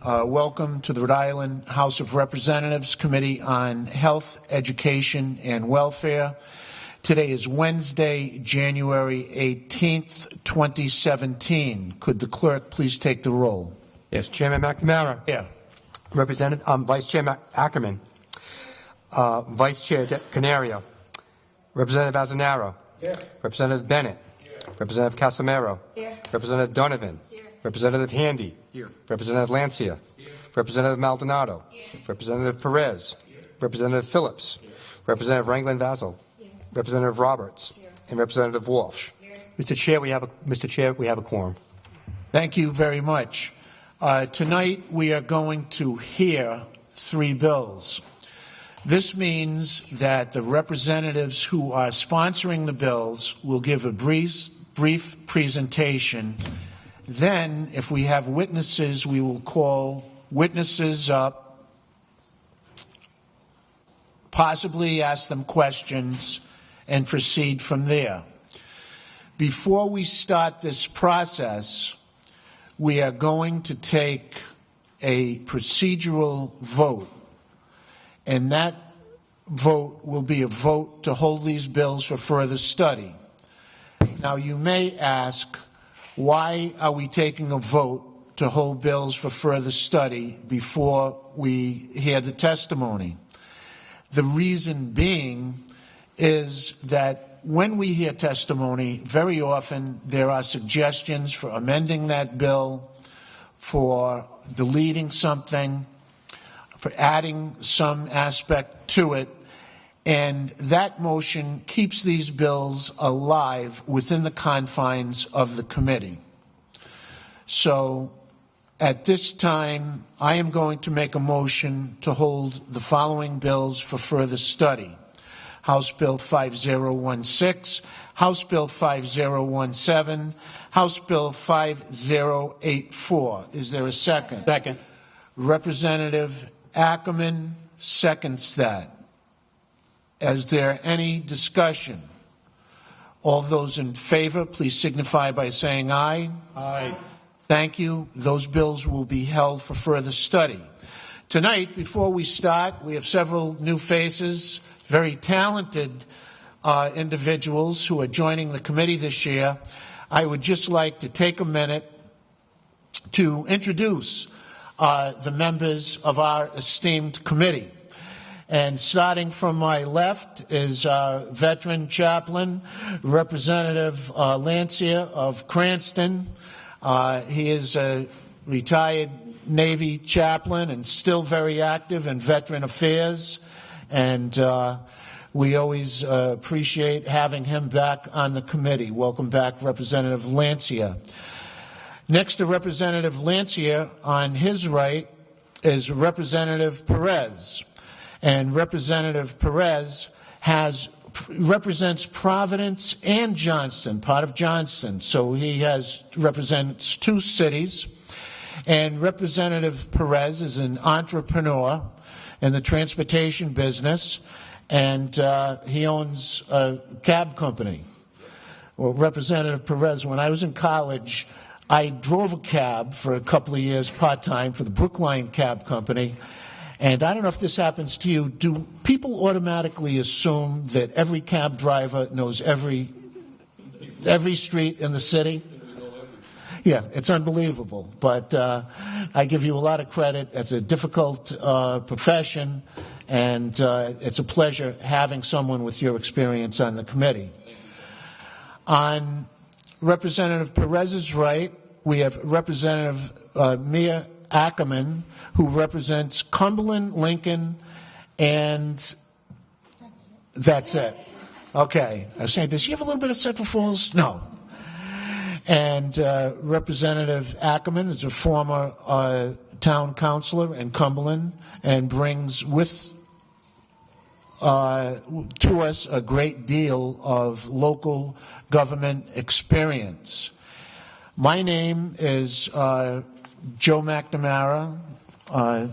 Welcome to the Rhode Island House of Representatives Committee on Health, Education, and Welfare. Today is Wednesday, January 18th, 2017. Could the clerk please take the roll? Yes, Chairman McNamara. Here. Vice Chair Ackerman. Vice Chair Canario. Representative Azinaro. Here. Representative Bennett. Here. Representative Casimiro. Here. Representative Donovan. Here. Representative Handy. Here. Representative Lancia. Here. Representative Maldonado. Here. Representative Perez. Here. Representative Phillips. Here. Representative Ranglin-Vassell. Here. Representative Roberts. Here. And Representative Walsh. Here. Mr. Chair, we have a quorum. Thank you very much. Tonight we are going to hear 3 bills. This means that the representatives who are sponsoring the bills will give a brief presentation. Then, if we have witnesses, we will call witnesses up, possibly ask them questions, and proceed from there. Before we start this process, we are going to take a procedural vote, and that vote will be a vote to hold these bills for further study. Now, you may ask, why are we taking a vote to hold bills for further study before we hear the testimony? The reason being is that when we hear testimony, very often there are suggestions for amending that bill, for deleting something, for adding some aspect to it, and that motion keeps these bills alive within the confines of the committee. So at this time, I am going to make a motion to hold the following bills for further study. House Bill 5016, House Bill 5017, House Bill 5084. Is there a second? Second. Representative Ackerman seconds that. Is there any discussion? All those in favor, please signify by saying aye. Aye. Thank you. Those bills will be held for further study. Tonight, before we start, we have several new faces, very talented individuals who are joining the committee this year. I would just like to take a minute to introduce the members of our esteemed committee. And starting from my left is our veteran chaplain, Representative Lancia of Cranston. He is a retired Navy chaplain and still very active in veteran affairs. And we always appreciate having him back on the committee. Welcome back, Representative Lancia. Next to Representative Lancia, on his right, is Representative Perez. And Representative Perez represents Providence and Johnston, part of Johnston. So he represents 2 cities. And Representative Perez is an entrepreneur in the transportation business, and he owns a cab company. Well, Representative Perez, when I was in college, I drove a cab for a couple of years part-time for the Brookline Cab Company. And I don't know if this happens to you. Do people automatically assume that every cab driver knows every street in the city? Yeah, it's unbelievable. But I give you a lot of credit. It's a difficult profession, and it's a pleasure having someone with your experience on the committee. On Representative Perez's right, we have Representative Mia Ackerman, who represents Cumberland, Lincoln, and that's it. Okay. I was saying, does she have a little bit of Central Falls? No. And Representative Ackerman is a former town councilor in Cumberland and brings to us a great deal of local government experience. My name is Joe McNamara,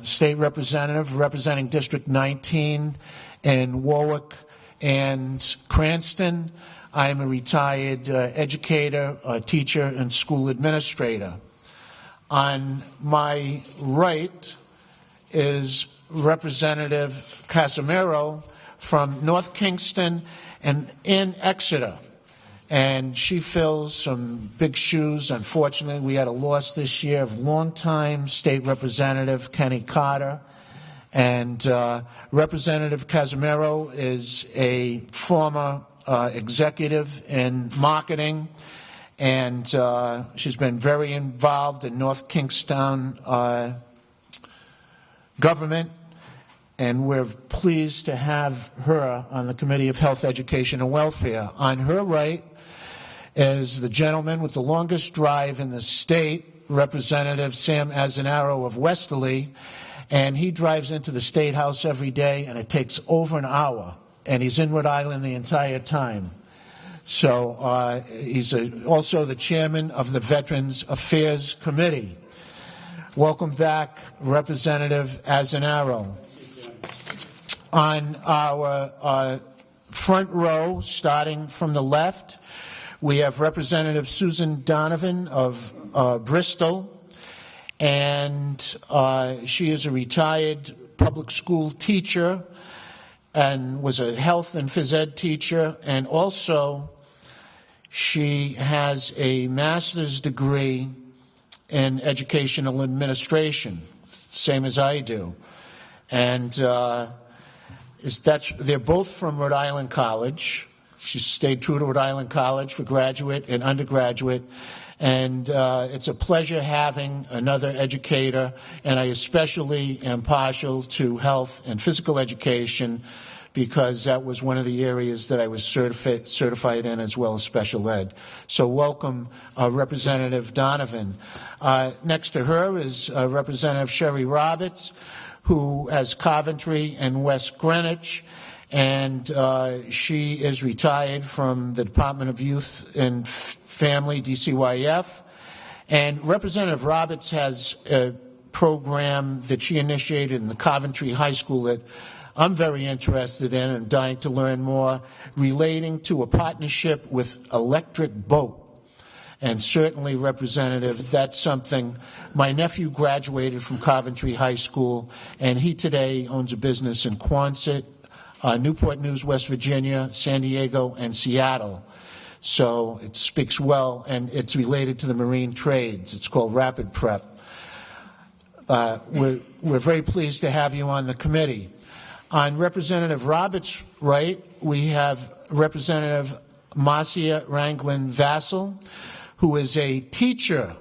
state representative representing District 19 in Warwick and Cranston. I am a retired educator, teacher, and school administrator. On my right is Representative Casimiro from North Kingston and in Exeter. And she fills some big shoes. Unfortunately, we had a loss this year of longtime state representative Kenny Carter. And Representative Casimiro is a former executive in marketing, and she's been very involved in North Kingstown government, and we're pleased to have her on the Committee of Health, Education, and Welfare. On her right is the gentleman with the longest drive in the state, Representative Sam Azinaro of Westerly, and he drives into the State House every day, and it takes over an hour, and he's in Rhode Island the entire time. So he's also the chairman of the Veterans Affairs Committee. Welcome back, Representative Azinaro. On our front row, starting from the left, we have Representative Susan Donovan of Bristol, and she is a retired public school teacher and was a health and phys ed teacher, and also she has a master's degree in educational administration, same as I do. And they're both from Rhode Island College. She stayed true to Rhode Island College for graduate and undergraduate. And it's a pleasure having another educator, and I especially am partial to health and physical education because that was one of the areas that I was certified in, as well as special ed. So welcome, Representative Donovan. Next to her is Representative Sherry Roberts, who has Coventry and West Greenwich, and she is retired from the Department of Youth and Family, DCYF. And Representative Roberts has a program that she initiated in the Coventry High School that I'm very interested in and dying to learn more, relating to a partnership with Electric Boat. And certainly, Representative, that's something. My nephew graduated from Coventry High School, and he today owns a business in Quonset, Newport News, West Virginia, San Diego, and Seattle. So it speaks well, and it's related to the marine trades. It's called Rapid Prep. We're very pleased to have you on the committee. On Representative Roberts' right, we have Representative Marcia Ranglin-Vassell, who is a teacher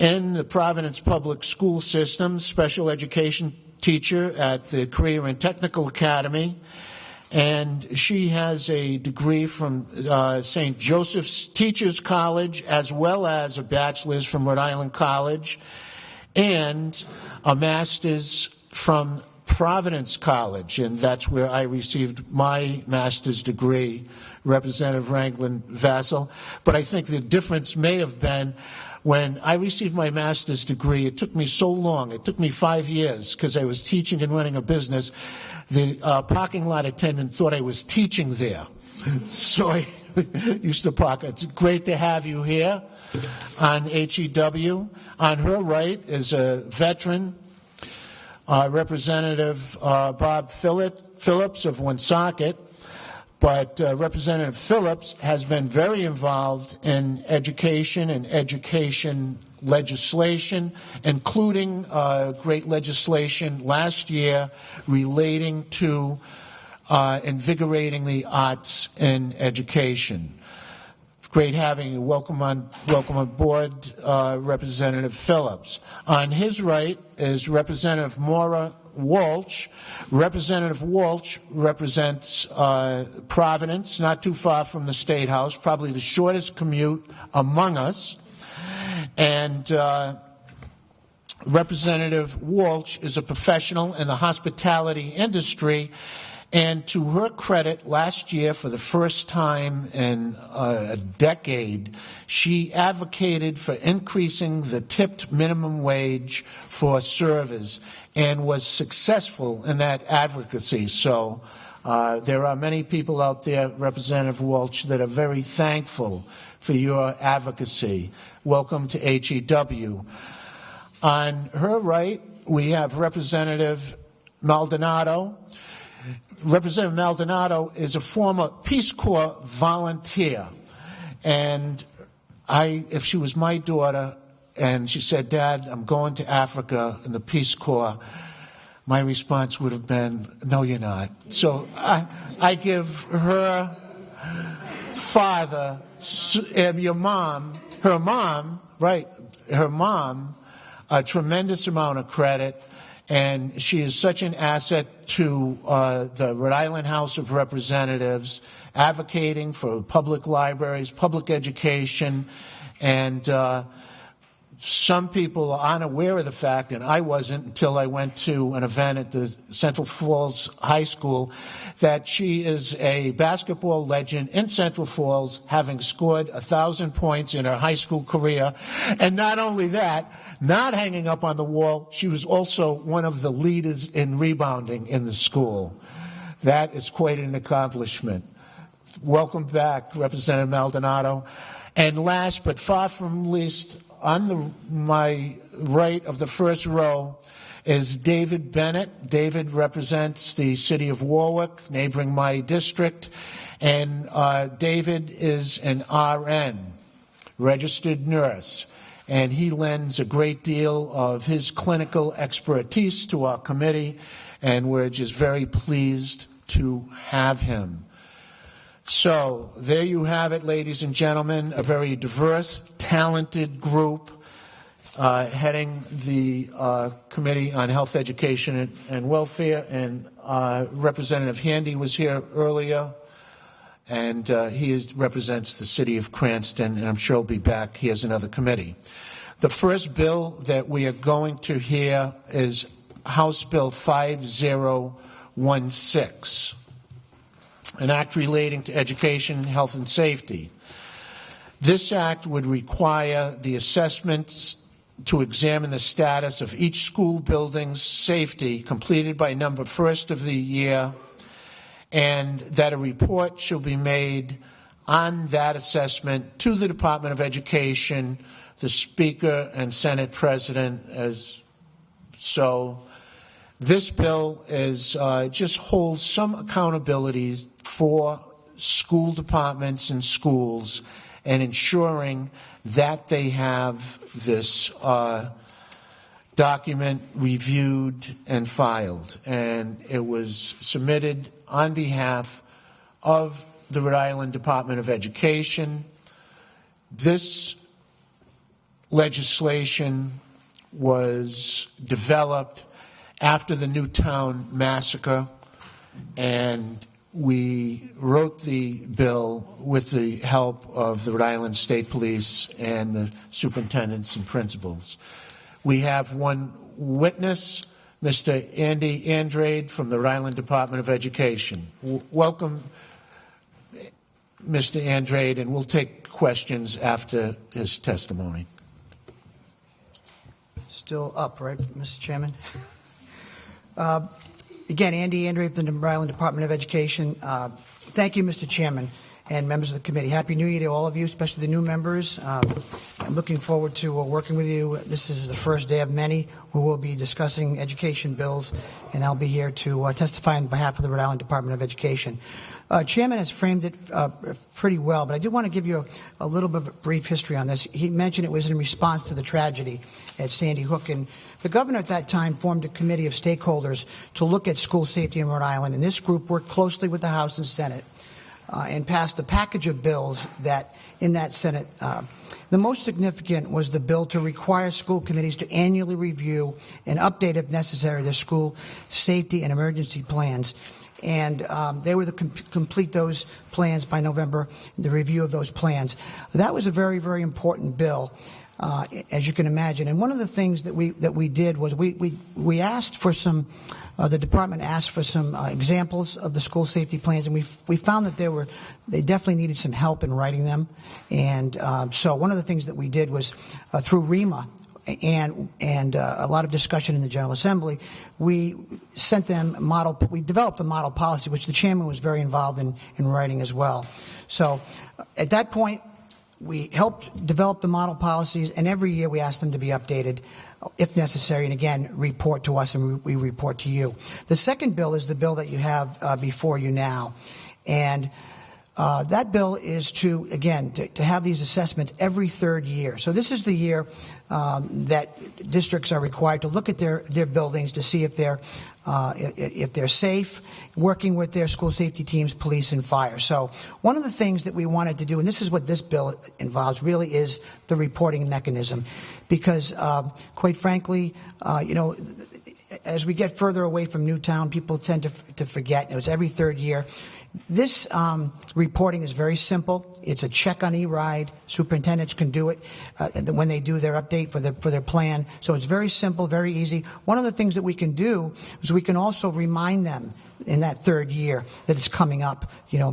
in the Providence Public School System, special education teacher at the Career and Technical Academy. And she has a degree from St. Joseph's Teachers College, as well as a bachelor's from Rhode Island College, and a master's from Providence College, and that's where I received my master's degree, Representative Ranglin-Vassell. But I think the difference may have been when I received my master's degree, it took me so long, it took me 5 years, because I was teaching and running a business. The parking lot attendant thought I was teaching there. So I used to park. It's great to have you here on HEW. On her right is a veteran, Representative Bob Phillips of Woonsocket. But Representative Phillips has been very involved in education and education legislation, including great legislation last year relating to invigorating the arts in education. Great having you. Welcome on board, Representative Phillips. On his right is Representative Maura Walsh. Representative Walsh represents Providence, not too far from the State House, probably the shortest commute among us. And Representative Walsh is a professional in the hospitality industry. And to her credit, last year, for the first time in a decade, she advocated for increasing the tipped minimum wage for servers and was successful in that advocacy. So there are many people out there, Representative Walsh, that are very thankful for your advocacy. Welcome to HEW. On her right, we have Representative Maldonado. Representative Maldonado is a former Peace Corps volunteer. And if she was my daughter and she said, "Dad, I'm going to Africa in the Peace Corps," my response would have been, "No, you're not." So I give her father, her mom, a tremendous amount of credit, and she is such an asset to the Rhode Island House of Representatives, advocating for public libraries, public education, and some people are unaware of the fact, and I wasn't until I went to an event at the Central Falls High School, that she is a basketball legend in Central Falls, having scored 1,000 points in her high school career. And not only that, not hanging up on the wall, she was also one of the leaders in rebounding in the school. That is quite an accomplishment. Welcome back, Representative Maldonado. And last but far from least, on my right of the first row is David Bennett. David represents the city of Warwick, neighboring my district, and David is an RN, registered nurse, and he lends a great deal of his clinical expertise to our committee, and we're just very pleased to have him. So there you have it, ladies and gentlemen, a very diverse, talented group heading the Committee on Health, Education, and Welfare. And Representative Handy was here earlier, and he represents the city of Cranston, and I'm sure he'll be back. He has another committee. The first bill that we are going to hear is House Bill 5016. An act relating to education, health, and safety. This act would require the assessments to examine the status of each school building's safety completed by number first of the year, and that a report shall be made on that assessment to the Department of Education, the Speaker, and Senate President. As so, this bill is just holds some accountabilities for school departments and schools, and ensuring that they have this document reviewed and filed. And it was submitted on behalf of the Rhode Island Department of Education. This legislation was developed after the Newtown massacre, and we wrote the bill with the help of the Rhode Island State Police and the superintendents and principals. We have one witness, Mr. Andy Andrade from the Rhode Island Department of Education. Welcome, Mr. Andrade, and we'll take questions after his testimony. Still up, right, Mr. Chairman? Again, Andy Andrade from the Rhode Island Department of Education. Thank you, Mr. Chairman, and members of the committee. Happy New Year to all of you, especially the new members. I'm looking forward to working with you. This is the first day of many who will be discussing education bills, and I'll be here to testify on behalf of the Rhode Island Department of Education. Chairman has framed it pretty well, but I do want to give you a little bit of a brief history on this. He mentioned it was in response to the tragedy at Sandy Hook, and the governor at that time formed a committee of stakeholders to look at school safety in Rhode Island, and this group worked closely with the House and Senate and passed a package of bills that in that Senate. The most significant was the bill to require school committees to annually review and update, if necessary, their school safety and emergency plans. And they were to complete those plans by November, the review of those plans. That was a very, very important bill, as you can imagine. And one of the things that we did was we asked for some, the department asked for some examples of the school safety plans, and we found that they definitely needed some help in writing them. And so one of the things that we did was through REMA, and a lot of discussion in the General Assembly, we sent them we developed a model policy, which the chairman was very involved in writing as well. So at that point, we helped develop the model policies, and every year we asked them to be updated. if necessary, and again, report to us and we report to you. The second bill is the bill that you have before you now. And that bill is to have these assessments every third year. So this is the year that districts are required to look at their buildings to see if they're safe, working with their school safety teams, police, and fire. So one of the things that we wanted to do, and this is what this bill involves, really is the reporting mechanism. Because, quite frankly, as we get further away from Newtown, people tend to forget. It was every third year. This reporting is very simple. It's a check on e-ride. Superintendents can do it when they do their update for their plan. So it's very simple, very easy. One of the things that we can do is we can also remind them in that third year that it's coming up.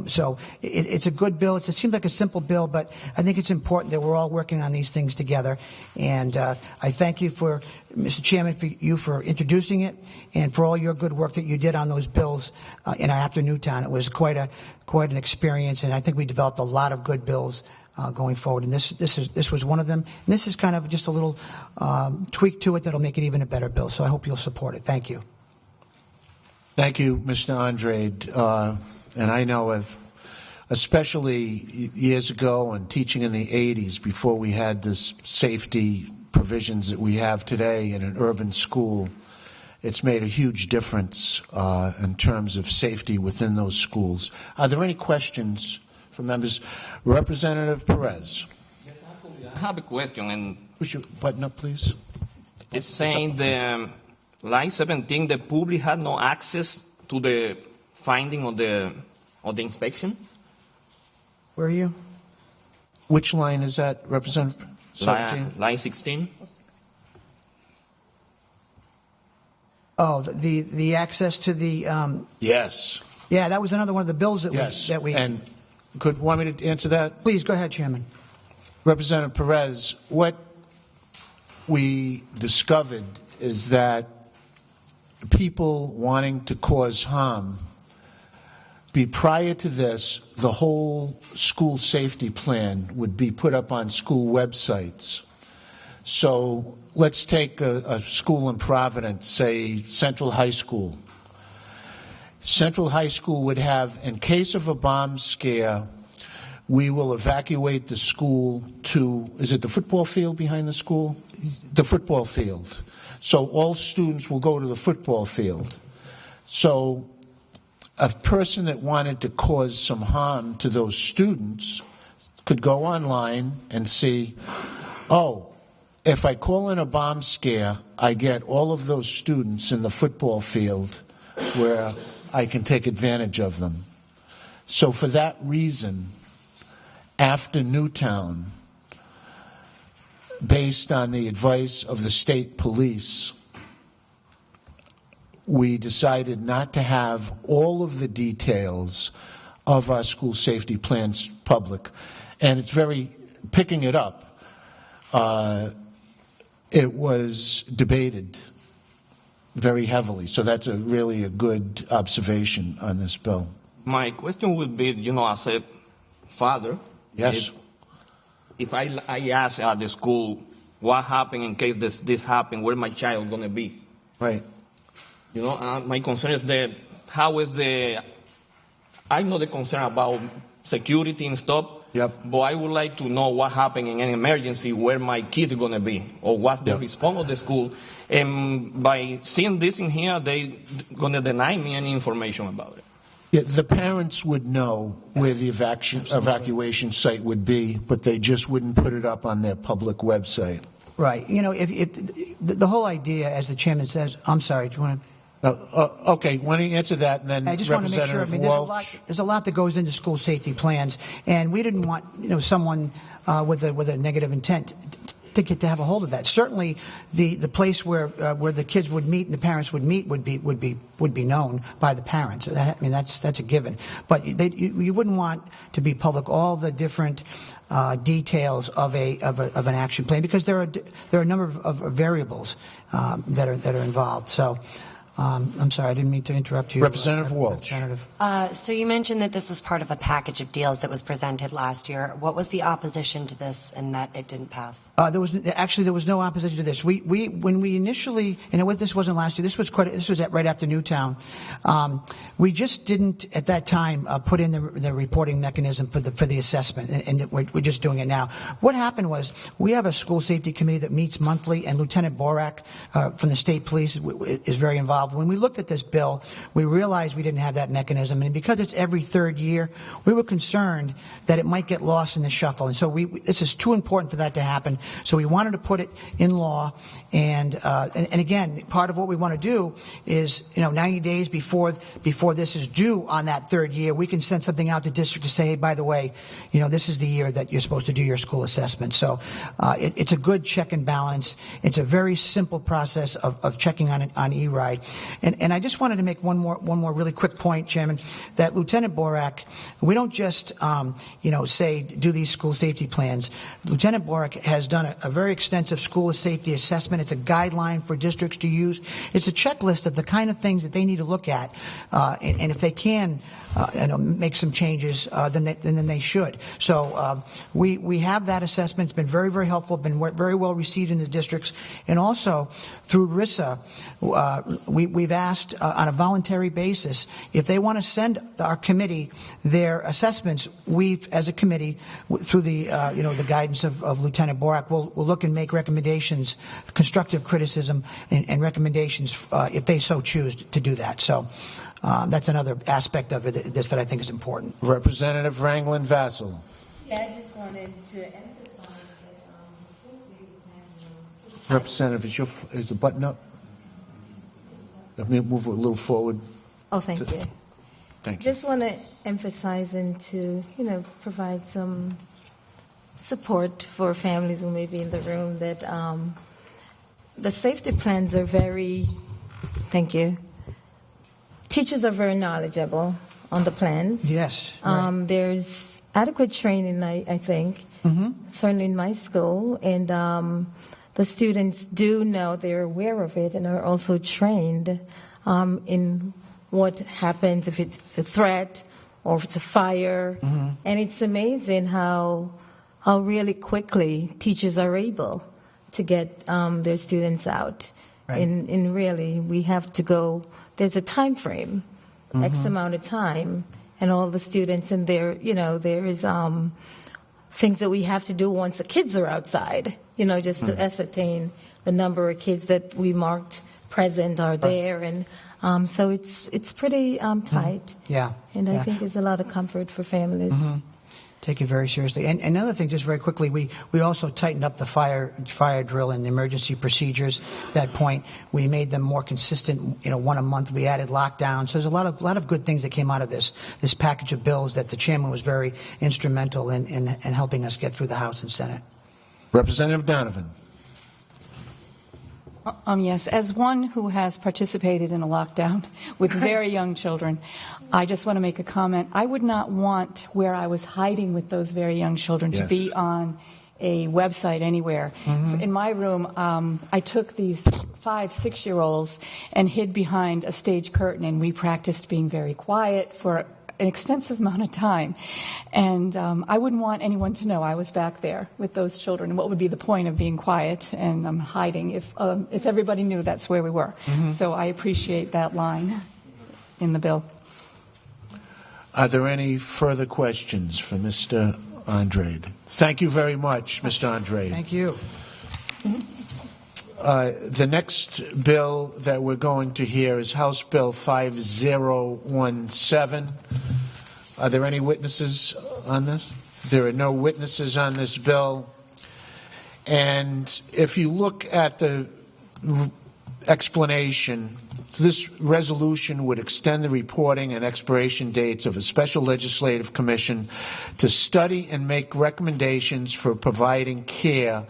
So it's a good bill. It seems like a simple bill, but I think it's important that we're all working on these things together. And I thank you Mr. Chairman, for introducing it and for all your good work that you did on those bills after Newtown. It was quite an experience, and I think we developed a lot of good bills going forward. And this was one of them. And this is kind of just a little tweak to it that'll make it even a better bill. So I hope you'll support it. Thank you. Thank you, Mr. Andrade. And I know especially years ago and teaching in the 80s, before we had this safety provisions that we have today in an urban school, it's made a huge difference in terms of safety within those schools. Are there any questions from members? Representative Perez. Yes, actually, I have a question. And push your button up, please. It's saying the line 17, the public had no access to the finding of the inspection. Where are you? Which line is that, Representative? 17? Line 16. Oh, the access to the. Yes. Yeah, that was another one of the bills that we. And want me to answer that? Please go ahead, Chairman. Representative Perez, what we discovered is that people wanting to cause harm, prior to this, the whole school safety plan would be put up on school websites. So let's take a school in Providence, say Central High School. Central High School would have, in case of a bomb scare, we will evacuate the school to, is it the football field behind the school? The football field. So all students will go to the football field. So a person that wanted to cause some harm to those students could go online and see, oh, if I call in a bomb scare, I get all of those students in the football field where I can take advantage of them. So for that reason, after Newtown, based on the advice of the state police, we decided not to have all of the details of our school safety plans public. And it's picking it up, it was debated very heavily. So that's really a good observation on this bill. My question would be, as a father, yes, if I ask at the school what happened in case this happened, where my child going to be? Right. My concern is I know the concern about security and stuff. Yep. But I would like to know what happened in an emergency, where my kid is going to be, or what's the response of the school. And by seeing this in here, they going to deny me any information about it. Yeah, the parents would know where the evacuation site would be, but they just wouldn't put it up on their public website. Right. If the whole idea, as the chairman says, I'm sorry, do you want to? Okay, why don't you answer that, and then I just want to make sure. There's a lot that goes into school safety plans, and we didn't want someone with a negative intent to have a hold of that. Certainly, the place where the kids would meet and the parents would meet would be known by the parents. That's a given. But you wouldn't want to be public all the different details of an action plan, because there are a number of variables that are involved. So. I'm sorry, I didn't mean to interrupt you. Representative Walsh. Representative. So you mentioned that this was part of a package of deals that was presented last year. What was the opposition to this and that it didn't pass? There was no opposition to this. When we initially, and this wasn't last year. This was right after Newtown. We just didn't at that time put in the reporting mechanism for the assessment, and we're just doing it now. What happened was we have a school safety committee that meets monthly, and Lieutenant Borak from the state police is very involved. When we looked at this bill, we realized we didn't have that mechanism, and because it's every third year, we were concerned that it might get lost in the shuffle. And so this is too important for that to happen. So we wanted to put it in law, and again, part of what we want to do is, 90 days before this is due on that third year, we can send something out to district to say, hey, by the way, this is the year that you're supposed to do your school assessment. So it's a good check and balance. It's a very simple process of checking on E-Ride. And I just wanted to make one more really quick point, Chairman, that Lieutenant Borak, we don't just, say do these school safety plans. Lieutenant Borak has done a very extensive school safety assessment. It's a guideline for districts to use. It's a checklist of the kind of things that they need to look at, and if they can make some changes, then they should. So we have that assessment. It's been very, very helpful, been very well received in the districts, and also through RISA, we've asked on a voluntary basis if they want to send our committee their assessments. We've, as a committee, through the the guidance of Lieutenant Borak, we'll look and make recommendations, constructive criticism, and recommendations if they so choose to do that. So that's another aspect of this that I think is important. Representative Ranglin Vassal. Yeah, I just wanted to emphasize that Representative, is the button up? Let me move a little forward. Oh, thank you. Thank you. Just want to emphasize and to, provide some support for families who may be in the room that the safety plans are very, thank you. Teachers are very knowledgeable on the plans. Yes. Right. There's adequate training, I think, certainly in my school, and the students do know, they're aware of it, and are also trained in what happens if it's a threat or if it's a fire. And it's amazing how really quickly teachers are able to get their students out. Right. And really, we have to go. There's a time frame, X amount of time, and all the students, and there is things that we have to do once the kids are outside, just to ascertain the number of kids that we marked present are there, and so it's pretty tight. Yeah. And I think there's a lot of comfort for families. Take it very seriously. And another thing, just very quickly, we also tightened up the fire drill and emergency procedures. At that point, we made them more consistent. One a month. We added lockdowns. So there's a lot of good things that came out of this package of bills that the chairman was very instrumental in helping us get through the House and Senate. Representative Donovan. Yes, as one who has participated in a lockdown with very young children, I just want to make a comment. I would not want where I was hiding with those very young children to be on a website anywhere. In my room, I took these 5-6-year-olds and hid behind a stage curtain, and we practiced being very quiet for an extensive amount of time. And I wouldn't want anyone to know I was back there with those children. And what would be the point of being quiet and hiding if everybody knew that's where we were? So I appreciate that line in the bill. Are there any further questions for Mr. Andrade? Thank you very much, Mr. Andrade. Thank you. The next bill that we're going to hear is House Bill 5017. Are there any witnesses on this? There are no witnesses on this bill. And if you look at the explanation, this resolution would extend the reporting and expiration dates of a special legislative commission to study and make recommendations for providing care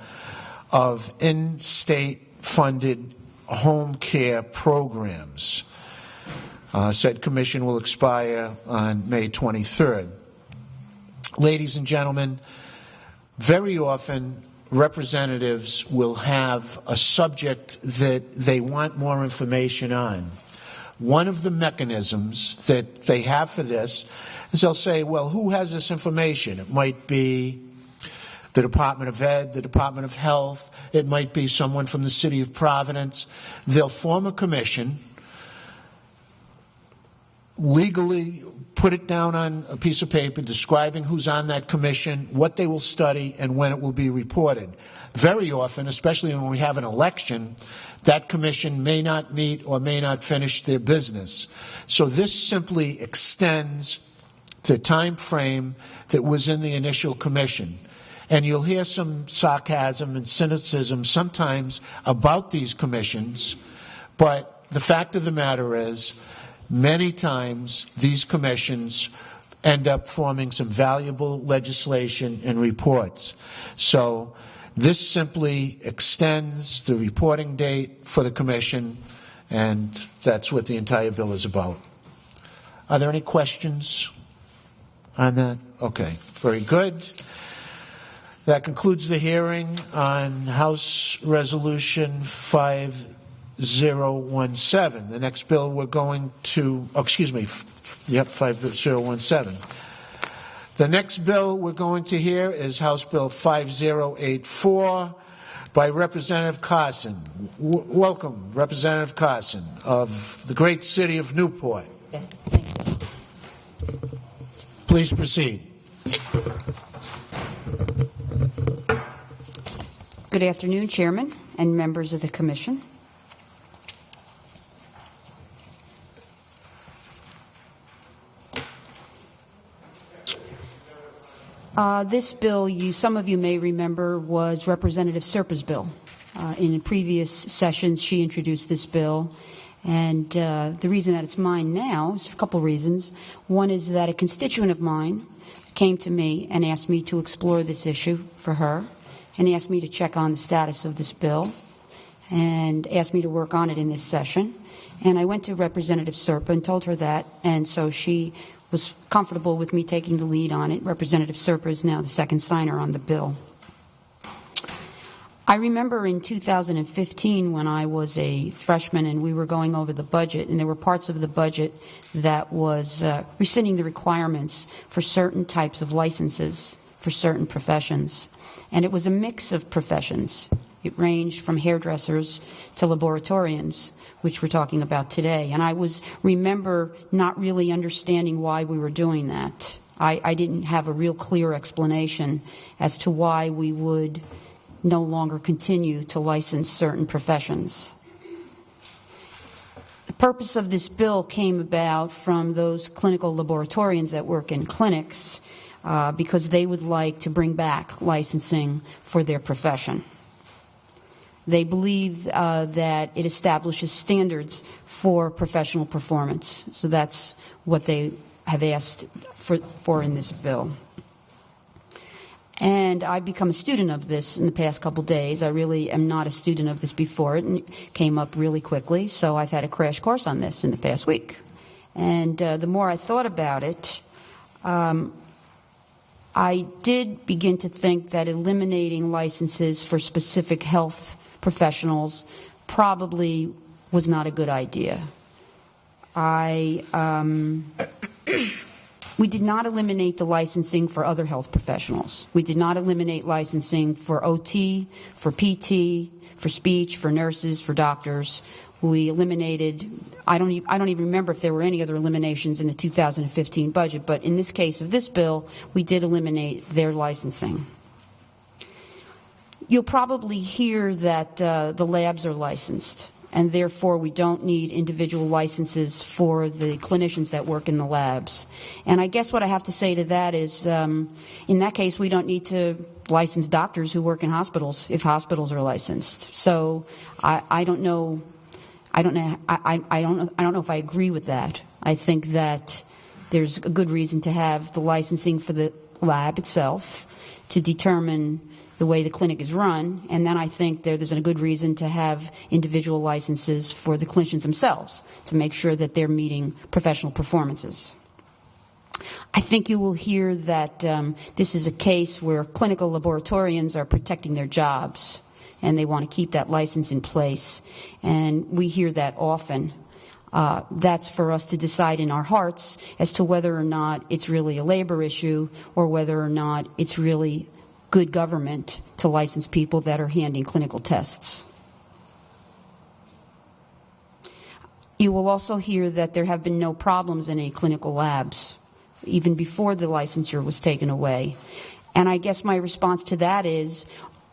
of in-state funded home care programs. Said commission will expire on May 23rd. Ladies and gentlemen, very often representatives will have a subject that they want more information on. one of the mechanisms that they have for this is they'll say, well, who has this information? It might be the Department of Ed, the Department of Health. It might be someone from the City of Providence. They'll form a commission, legally put it down on a piece of paper describing who's on that commission, what they will study, and when it will be reported. Very often, especially when we have an election, that commission may not meet or may not finish their business. So this simply extends the time frame that was in the initial commission. And you'll hear some sarcasm and cynicism sometimes about these commissions, but the fact of the matter is, many times these commissions end up forming some valuable legislation and reports. So this simply extends the reporting date for the commission, and that's what the entire bill is about. Are there any questions on that? Okay, very good. That concludes the hearing on House Resolution 5017. The next bill we're going to, 5017. The next bill we're going to hear is House Bill 5084 by Representative Carson. Welcome, Representative Carson of the great city of Newport. Yes, thank you. Please proceed. Good afternoon, Chairman and members of the Commission. This bill, some of you may remember, was Representative Serpa's bill. In previous sessions, she introduced this bill, and the reason that it's mine now is a couple reasons. One is that a constituent of mine came to me and asked me to explore this issue for her, and asked me to check on the status of this bill, and asked me to work on it in this session. And I went to Representative Serpa and told her that, and so she was comfortable with me taking the lead on it. Representative Serpa is now the second signer on the bill. I remember in 2015 when I was a freshman and we were going over the budget, and there were parts of the budget that was rescinding the requirements for certain types of licenses for certain professions. And it was a mix of professions. It ranged from hairdressers to laboratorians, which we're talking about today. And I remember not really understanding why we were doing that. I didn't have a real clear explanation as to why we would no longer continue to license certain professions. The purpose of this bill came about from those clinical laboratorians that work in clinics because they would like to bring back licensing for their profession. They believe that it establishes standards for professional performance. So that's what they have asked for in this bill. And I've become a student of this in the past couple days. I really am not a student of this before. It came up really quickly, so I've had a crash course on this in the past week. And the more I thought about it, I did begin to think that eliminating licenses for specific health professionals probably was not a good idea. We did not eliminate the licensing for other health professionals. We did not eliminate licensing for OT, for PT, for speech, for nurses, for doctors. We eliminated, I don't even remember if there were any other eliminations in the 2015 budget, but in this case of this bill, we did eliminate their licensing. You'll probably hear that the labs are licensed, and therefore we don't need individual licenses for the clinicians that work in the labs. And I guess what I have to say to that is, in that case, we don't need to license doctors who work in hospitals if hospitals are licensed. So I don't know. I don't know if I agree with that. I think that there's a good reason to have the licensing for the lab itself to determine the way the clinic is run, and then I think there's a good reason to have individual licenses for the clinicians themselves to make sure that they're meeting professional performances. I think you will hear that this is a case where clinical laboratorians are protecting their jobs, and they want to keep that license in place, and we hear that often. That's for us to decide in our hearts as to whether or not it's really a labor issue or whether or not it's really good government to license people that are handing clinical tests. You will also hear that there have been no problems in any clinical labs, even before the licensure was taken away. And I guess my response to that is,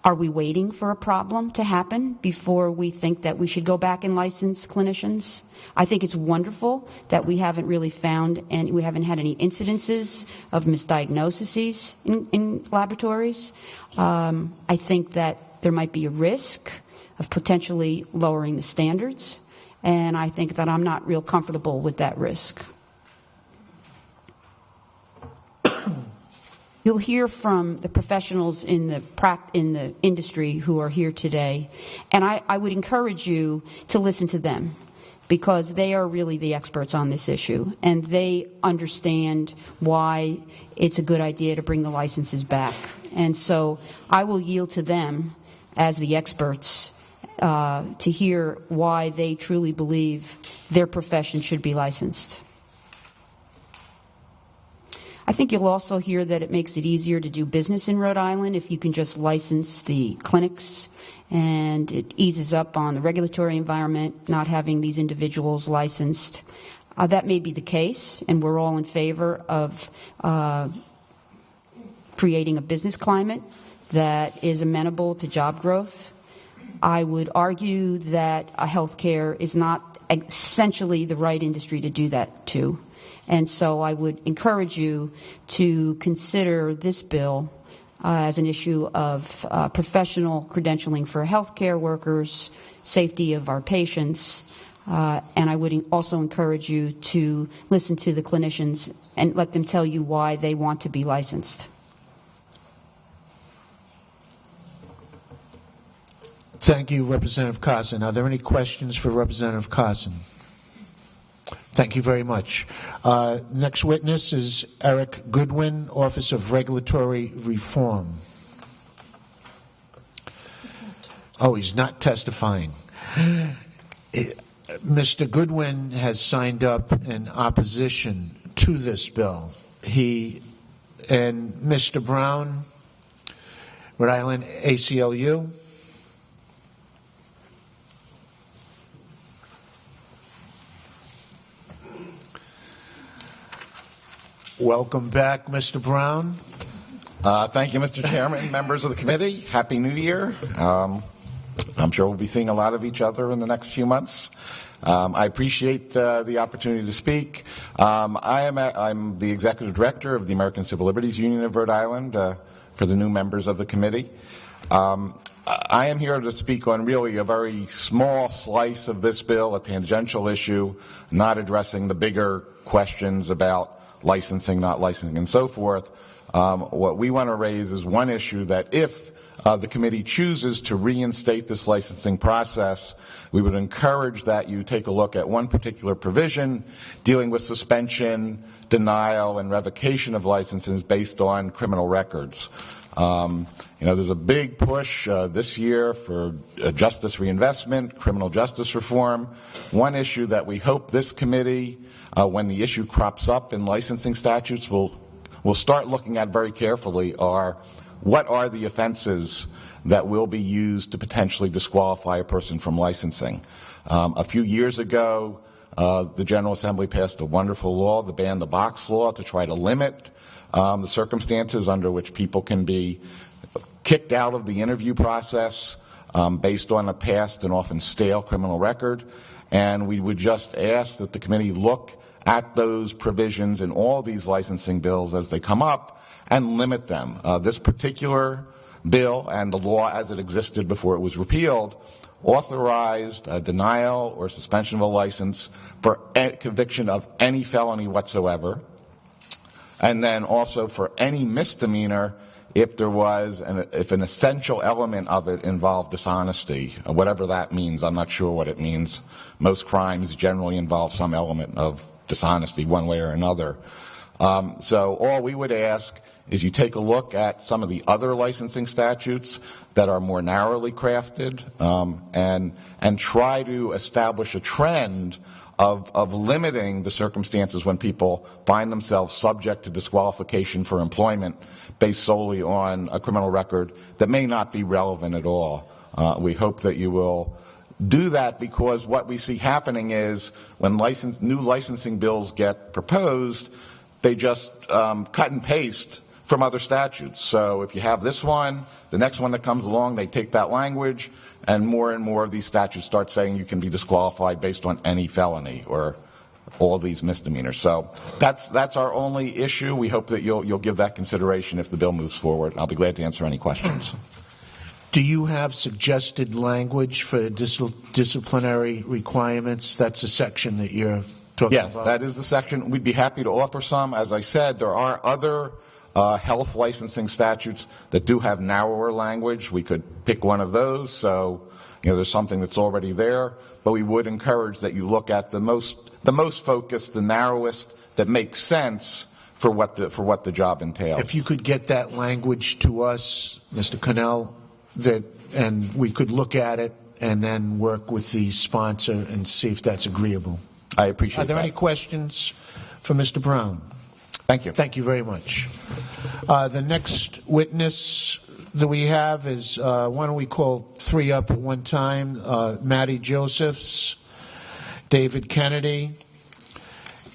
are we waiting for a problem to happen before we think that we should go back and license clinicians? I think it's wonderful that we haven't really found, and we haven't had any incidences of misdiagnoses in laboratories. I think that there might be a risk of potentially lowering the standards, and I think that I'm not real comfortable with that risk. You'll hear from the professionals in the industry who are here today, and I would encourage you to listen to them because they are really the experts on this issue, and they understand why it's a good idea to bring the licenses back. And so I will yield to them as the experts to hear why they truly believe their profession should be licensed. I think you'll also hear that it makes it easier to do business in Rhode Island if you can just license the clinics, and it eases up on the regulatory environment, not having these individuals licensed. That may be the case, and we're all in favor of creating a business climate that is amenable to job growth. I would argue that healthcare is not essentially the right industry to do that to. And so I would encourage you to consider this bill as an issue of professional credentialing for healthcare workers, safety of our patients, and I would also encourage you to listen to the clinicians and let them tell you why they want to be licensed. Thank you, Representative Carson. Are there any questions for Representative Carson? Thank you very much. Next witness is Eric Goodwin, Office of Regulatory Reform. Oh, he's not testifying. Mr. Goodwin has signed up in opposition to this bill. He and Mr. Brown, Rhode Island ACLU. Welcome back, Mr. Brown. Thank you, Mr. Chairman, members of the committee. Happy New Year. I'm sure we'll be seeing a lot of each other in the next few months. I appreciate the opportunity to speak. I'm the Executive Director of the American Civil Liberties Union of Rhode Island for the new members of the committee. I am here to speak on really a very small slice of this bill, a tangential issue, not addressing the bigger questions about licensing, not licensing, and so forth. What we want to raise is one issue that if the committee chooses to reinstate this licensing process, we would encourage that you take a look at one particular provision dealing with suspension, denial, and revocation of licenses based on criminal records. There's a big push this year for justice reinvestment, criminal justice reform. One issue that we hope this committee, when the issue crops up in licensing statutes, will start looking at very carefully are what are the offenses that will be used to potentially disqualify a person from licensing. A few years ago, the General Assembly passed a wonderful law, the Ban the Box law, to try to limit the circumstances under which people can be kicked out of the interview process based on a past and often stale criminal record. And we would just ask that the committee look at those provisions in all these licensing bills as they come up and limit them. This particular bill and the law as it existed before it was repealed authorized a denial or suspension of a license for conviction of any felony whatsoever, and then also for any misdemeanor if an essential element of it involved dishonesty, whatever that means. I'm not sure what it means. Most crimes generally involve some element of dishonesty one way or another. So all we would ask is you take a look at some of the other licensing statutes that are more narrowly crafted, and try to establish a trend of limiting the circumstances when people find themselves subject to disqualification for employment based solely on a criminal record that may not be relevant at all. We hope that you will do that, because what we see happening is when new licensing bills get proposed, they just cut and paste from other statutes. So if you have this one, the next one that comes along, they take that language, and more of these statutes start saying you can be disqualified based on any felony or all these misdemeanors. So that's our only issue. We hope that you'll give that consideration if the bill moves forward. I'll be glad to answer any questions. Do you have suggested language for disciplinary requirements? That's a section that you're talking about? Yes, that is the section. We'd be happy to offer some. As I said, there are other health licensing statutes that do have narrower language. We could pick one of those. So, there's something that's already there. But we would encourage that you look at the most focused, the narrowest, that makes sense for what the job entails. If you could get that language to us, Mr. Connell, and we could look at it and then work with the sponsor and see if that's agreeable. I appreciate that. Are there any questions for Mr. Brown? Thank you. Thank you very much. The next witness that we have is, why don't we call three up at one time? Maddie Josephs, David Kennedy,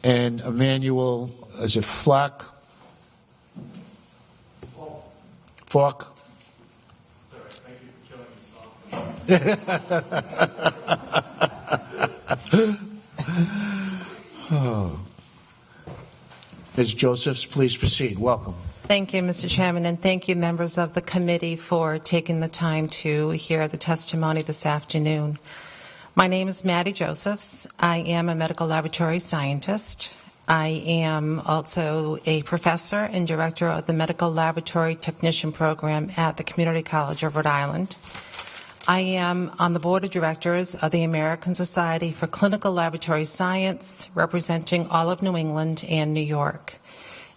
and Emmanuel, is it Falk? Oh. Ms. Josephs, please proceed. Welcome. Thank you, Mr. Chairman, and thank you, members of the committee, for taking the time to hear the testimony this afternoon. My name is Maddie Josephs. I am a medical laboratory scientist. I am also a professor and director of the Medical Laboratory Technician Program at the Community College of Rhode Island. I am on the board of directors of the American Society for Clinical Laboratory Science, representing all of New England and New York.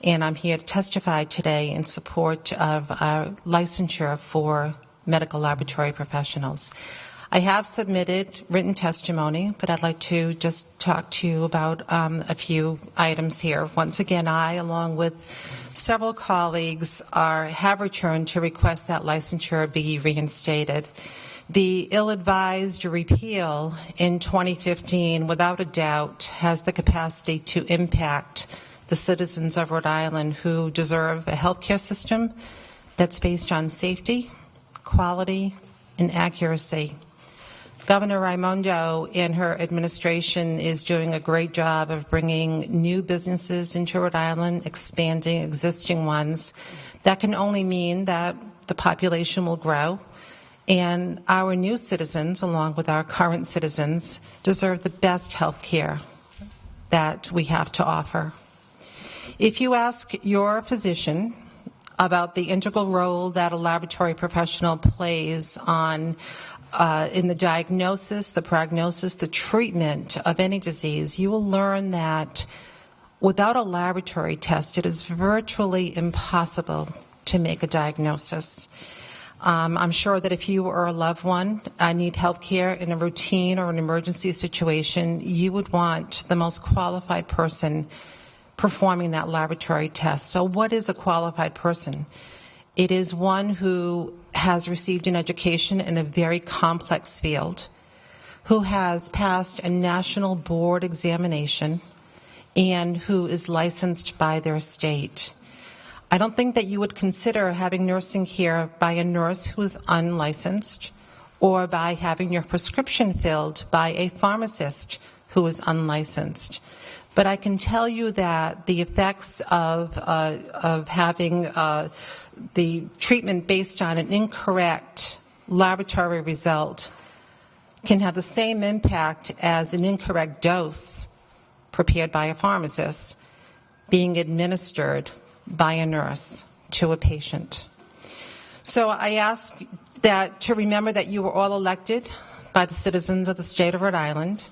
And I'm here to testify today in support of licensure for medical laboratory professionals. I have submitted written testimony, but I'd like to just talk to you about a few items here. Once again, I, along with several colleagues, have returned to request that licensure be reinstated. The ill-advised repeal in 2015, without a doubt, has the capacity to impact the citizens of Rhode Island who deserve a healthcare system that's based on safety, quality, and accuracy. Governor Raimondo and her administration is doing a great job of bringing new businesses into Rhode Island, expanding existing ones. That can only mean that the population will grow, and our new citizens, along with our current citizens, deserve the best health care that we have to offer. If you ask your physician about the integral role that a laboratory professional plays in the diagnosis, the prognosis, the treatment of any disease, you will learn that without a laboratory test, it is virtually impossible to make a diagnosis. I'm sure that if you or a loved one need health care in a routine or an emergency situation, you would want the most qualified person performing that laboratory test. So what is a qualified person? It is one who has received an education in a very complex field, who has passed a national board examination, and who is licensed by their state. I don't think that you would consider having nursing care by a nurse who is unlicensed, or by having your prescription filled by a pharmacist who is unlicensed. But I can tell you that the effects of having the treatment based on an incorrect laboratory result can have the same impact as an incorrect dose prepared by a pharmacist being administered by a nurse to a patient. So I ask that to remember that you were all elected by the citizens of the state of Rhode Island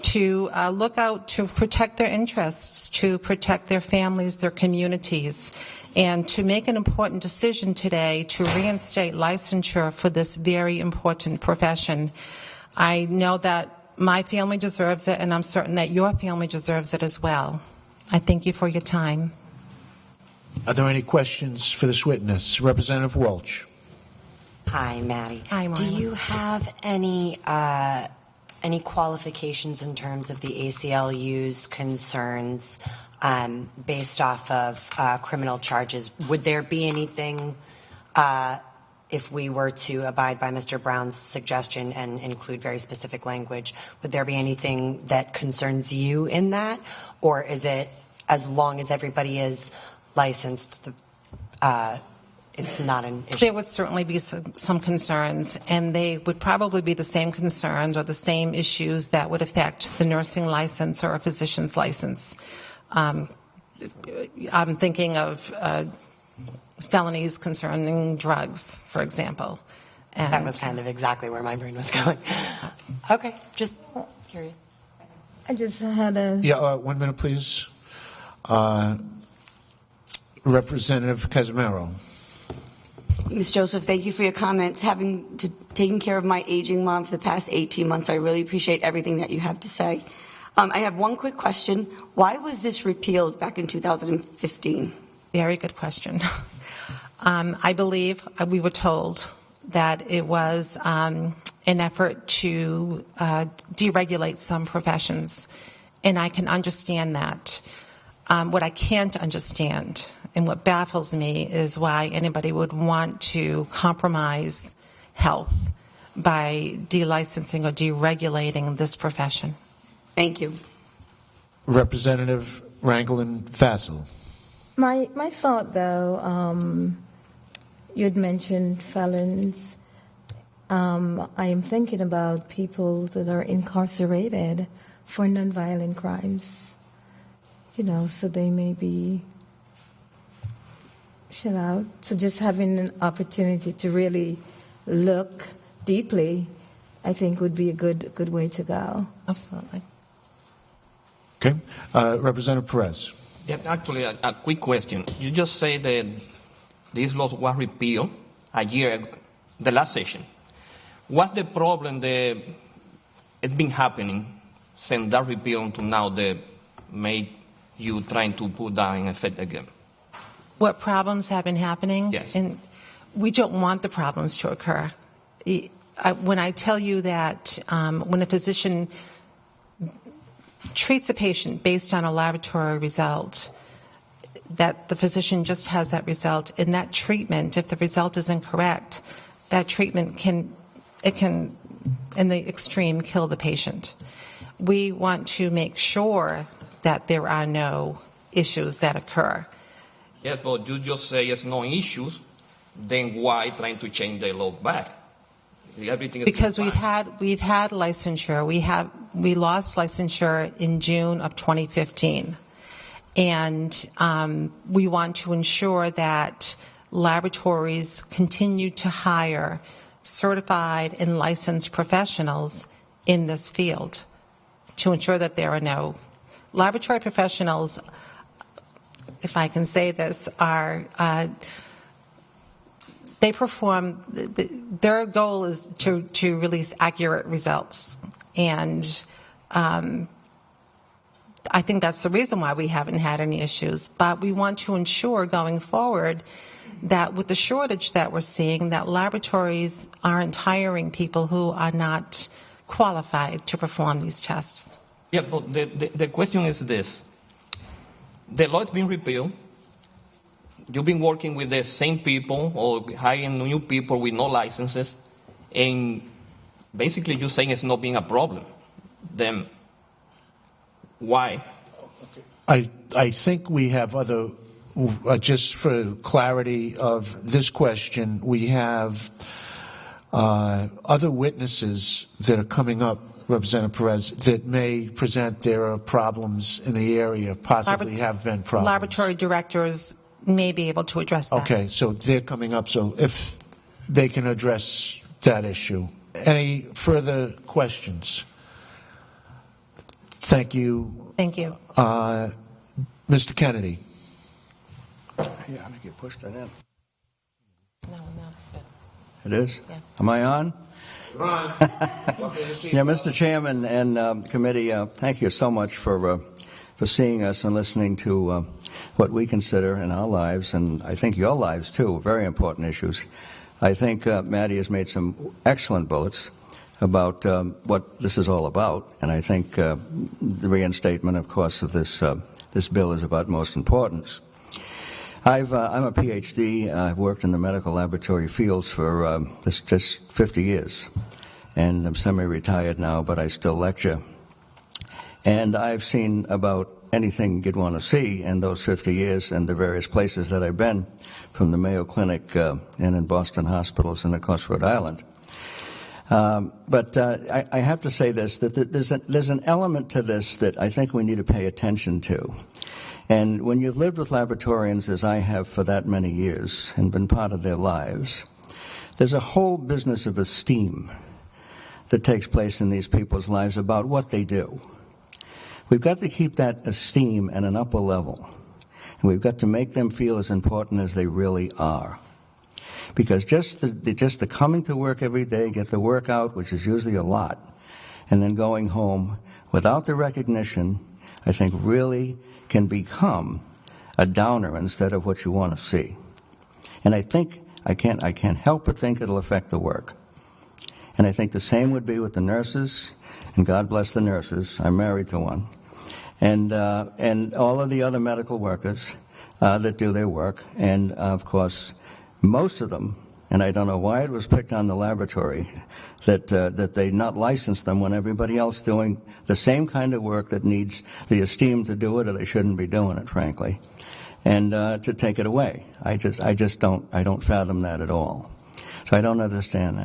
to look out to protect their interests, to protect their families, their communities, and to make an important decision today to reinstate licensure for this very important profession. I know that my family deserves it, and I'm certain that your family deserves it as well. I thank you for your time. Are there any questions for this witness? Representative Walsh. Hi, Maddie. Hi, Maura. Do you have any qualifications in terms of the ACLU's concerns based off of criminal charges? Would there be anything, if we were to abide by Mr. Brown's suggestion and include very specific language, would there be anything that concerns you in that? Or is it, as long as everybody is licensed, it's not an issue? There would certainly be some concerns, and they would probably be the same concerns or the same issues that would affect the nursing license or a physician's license. I'm thinking of felonies concerning drugs, for example. And that was kind of exactly where my brain was going. Okay, just curious. I just had a... Yeah, 1 minute, please. Representative Casimiro. Ms. Joseph, thank you for your comments. Having taken care of my aging mom for the past 18 months, I really appreciate everything that you have to say. I have one quick question. Why was this repealed back in 2015? Very good question. I believe we were told that it was an effort to deregulate some professions, and I can understand that. What I can't understand and what baffles me is why anybody would want to compromise health by delicensing or deregulating this profession. Thank you. Representative Rangelin-Fassel. My thought, though, you had mentioned felons. I am thinking about people that are incarcerated for nonviolent crimes. You know, so they may be shut out. So just having an opportunity to really look deeply, I think, would be a good way to go. Absolutely. Okay. Representative Perez. Yeah, actually, a quick question. You just say that this law was repealed a year ago, the last session. What's the problem that it's been happening since that repeal until now that made you trying to put that in effect again? What problems have been happening? Yes. And we don't want the problems to occur. When I tell you that when a physician treats a patient based on a laboratory result, that the physician just has that result, and that treatment, if the result is incorrect, that treatment can, in the extreme, kill the patient. We want to make sure that there are no issues that occur. Yes, but you just say there's no issues, then why trying to change the law back? Everything is because fine. we've had licensure. We lost licensure in June of 2015, and we want to ensure that laboratories continue to hire certified and licensed professionals in this field to ensure that there are no laboratory professionals, if I can say this, are they perform, their goal is to release accurate results. And I think that's the reason why we haven't had any issues. But we want to ensure going forward that with the shortage that we're seeing, that laboratories aren't hiring people who are not qualified to perform these tests. Yeah, but the question is this. The law has been repealed. You've been working with the same people or hiring new people with no licenses, and basically you're saying it's not being a problem. Then why? I think we have other, just for clarity of this question, we have other witnesses that are coming up, Representative Perez, that may present their problems in the area, possibly have been problems. Laboratory directors may be able to address that. Okay, so they're coming up, so if they can address that issue. Any further questions? Thank you. Thank you. Mr. Kennedy. Yeah, I think you pushed that in. No, it's good. It is? Yeah. Am I on? Ron. Yeah, Mr. Chairman and committee, thank you so much for seeing us and listening to what we consider in our lives, and I think your lives too, very important issues. I think Maddie has made some excellent bullets about what this is all about, and I think the reinstatement, of course, of this bill is of utmost importance. I'm a PhD. I've worked in the medical laboratory fields for just 50 years, and I'm semi-retired now, but I still lecture. And I've seen about anything you'd want to see in those 50 years and the various places that I've been, from the Mayo Clinic and in Boston hospitals and, of course, Rhode Island. But I have to say this, that there's an element to this that I think we need to pay attention to. And when you've lived with laboratorians, as I have for that many years, and been part of their lives, there's a whole business of esteem that takes place in these people's lives about what they do. We've got to keep that esteem at an upper level, and we've got to make them feel as important as they really are. Because just the coming to work every day, get the work out, which is usually a lot, and then going home without the recognition, I think really can become a downer instead of what you want to see. And I think I can't help but think it'll affect the work. And I think the same would be with the nurses, and God bless the nurses. I'm married to one, and all of the other medical workers that do their work, and of course, most of them. And I don't know why it was picked on the laboratory that they not license them when everybody else doing the same kind of work that needs the esteem to do it, or they shouldn't be doing it, frankly, and to take it away. I don't fathom that at all. So I don't understand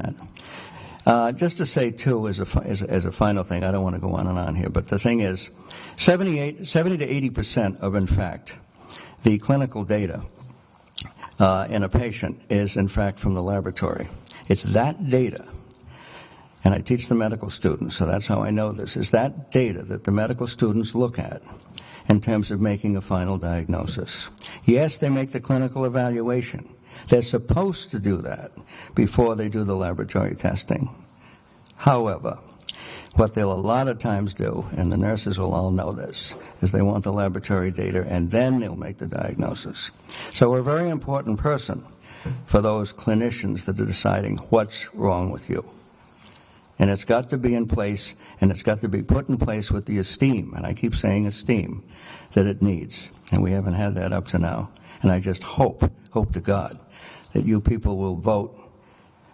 that. Just to say too, as a final thing, I don't want to go on and on here, but the thing is, 70 to 80% of, in fact, the clinical data in a patient is, in fact, from the laboratory. It's that data, and I teach the medical students, so that's how I know this, is that data that the medical students look at in terms of making a final diagnosis. Yes, they make the clinical evaluation. They're supposed to do that before they do the laboratory testing. However, what they'll a lot of times do, and the nurses will all know this, is they want the laboratory data and then they'll make the diagnosis. So we're a very important person for those clinicians that are deciding what's wrong with you. And it's got to be in place, and it's got to be put in place with the esteem, and I keep saying esteem, that it needs. And we haven't had that up to now. And I just hope to God, that you people will vote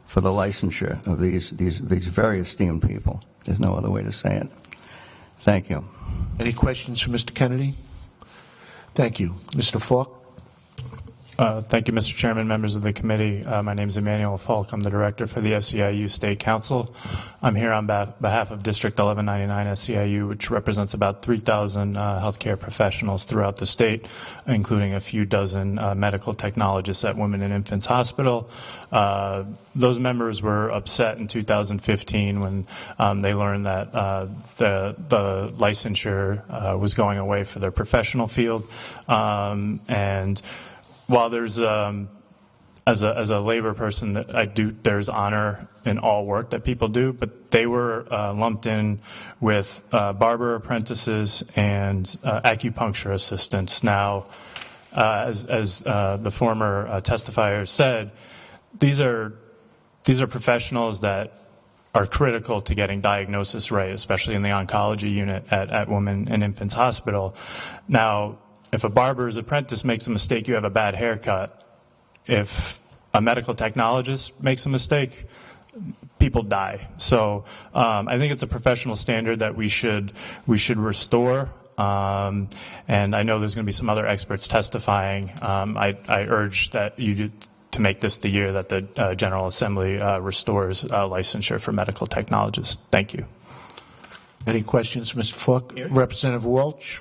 for the licensure of these very esteemed people. There's no other way to say it. Thank you. Any questions for Mr. Kennedy? Thank you. Mr. Falk? Thank you, Mr. Chairman, members of the committee. My name is Emmanuel Falk. I'm the director for the SEIU State Council. I'm here on behalf of District 1199 SEIU, which represents about 3,000 healthcare professionals throughout the state, including a few dozen medical technologists at Women and Infants Hospital. Those members were upset in 2015 when they learned that the licensure was going away for their professional field, and while there's, as a labor person, that there's honor in all work that people do, but they were lumped in with barber apprentices and acupuncture assistants. Now, as the former testifier said, these are professionals that are critical to getting diagnosis right, especially in the oncology unit at Women and Infants Hospital. Now, if a barber's apprentice makes a mistake, you have a bad haircut. If a medical technologist makes a mistake, people die. So I think it's a professional standard that we should restore. And I know there's going to be some other experts testifying. I urge that you do, to make this the year that the General Assembly restores licensure for medical technologists. Thank you. Any questions, Mr. Falk? Representative Walsh?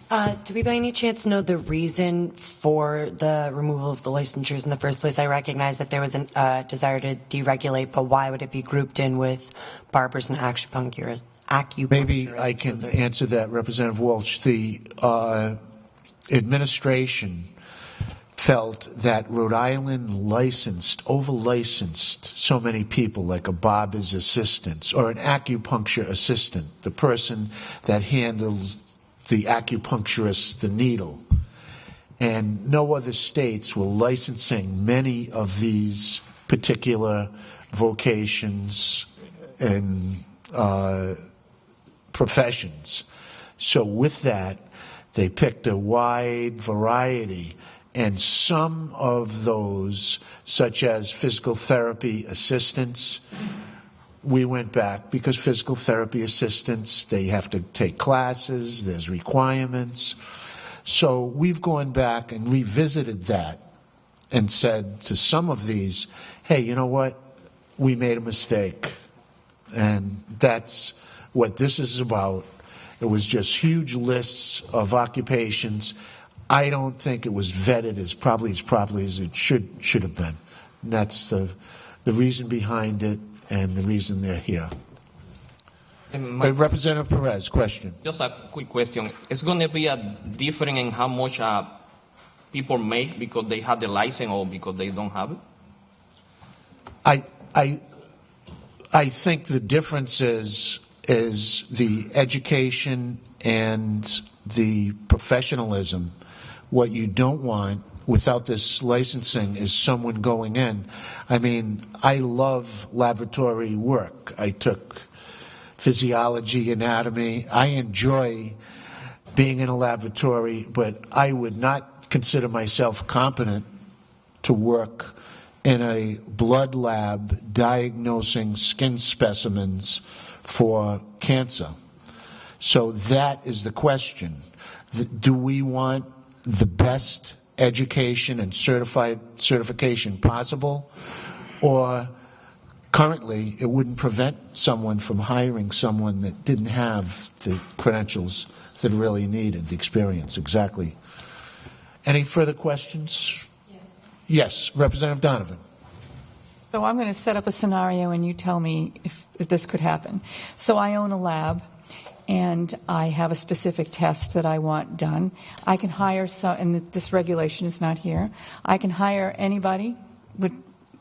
Do we by any chance know the reason for the removal of the licensures in the first place? I recognize that there was a desire to deregulate, but why would it be grouped in with barbers and acupuncturists? Maybe I can answer that, Representative Walsh. The administration felt that Rhode Island over-licensed so many people, like a barber's assistant or an acupuncture assistant, the person that handles the acupuncturist, the needle. And no other states were licensing many of these particular vocations and professions. So with that, they picked a wide variety, and some of those, such as physical therapy assistants, we went back because physical therapy assistants, they have to take classes, there's requirements. So we've gone back and revisited that and said to some of these, hey, you know what? We made a mistake. And that's what this is about. It was just huge lists of occupations. I don't think it was vetted as properly as it should have been. And that's the reason behind it and the reason they're here. Representative Perez, question. Just a quick question. It's going to be a difference in how much people make because they have the license or because they don't have it? I think the difference is the education and the professionalism. What you don't want without this licensing is someone going in. I mean, I love laboratory work. I took physiology, anatomy. I enjoy being in a laboratory, but I would not consider myself competent to work in a blood lab diagnosing skin specimens for cancer. So that is the question. Do we want the best education and certification possible, or currently it wouldn't prevent someone from hiring someone that didn't have the credentials that are really needed, the experience, exactly. Any further questions? Yes, Representative Donovan. So I'm going to set up a scenario and you tell me if this could happen. So I own a lab and I have a specific test that I want done. I can hire, and this regulation is not here, I can hire anybody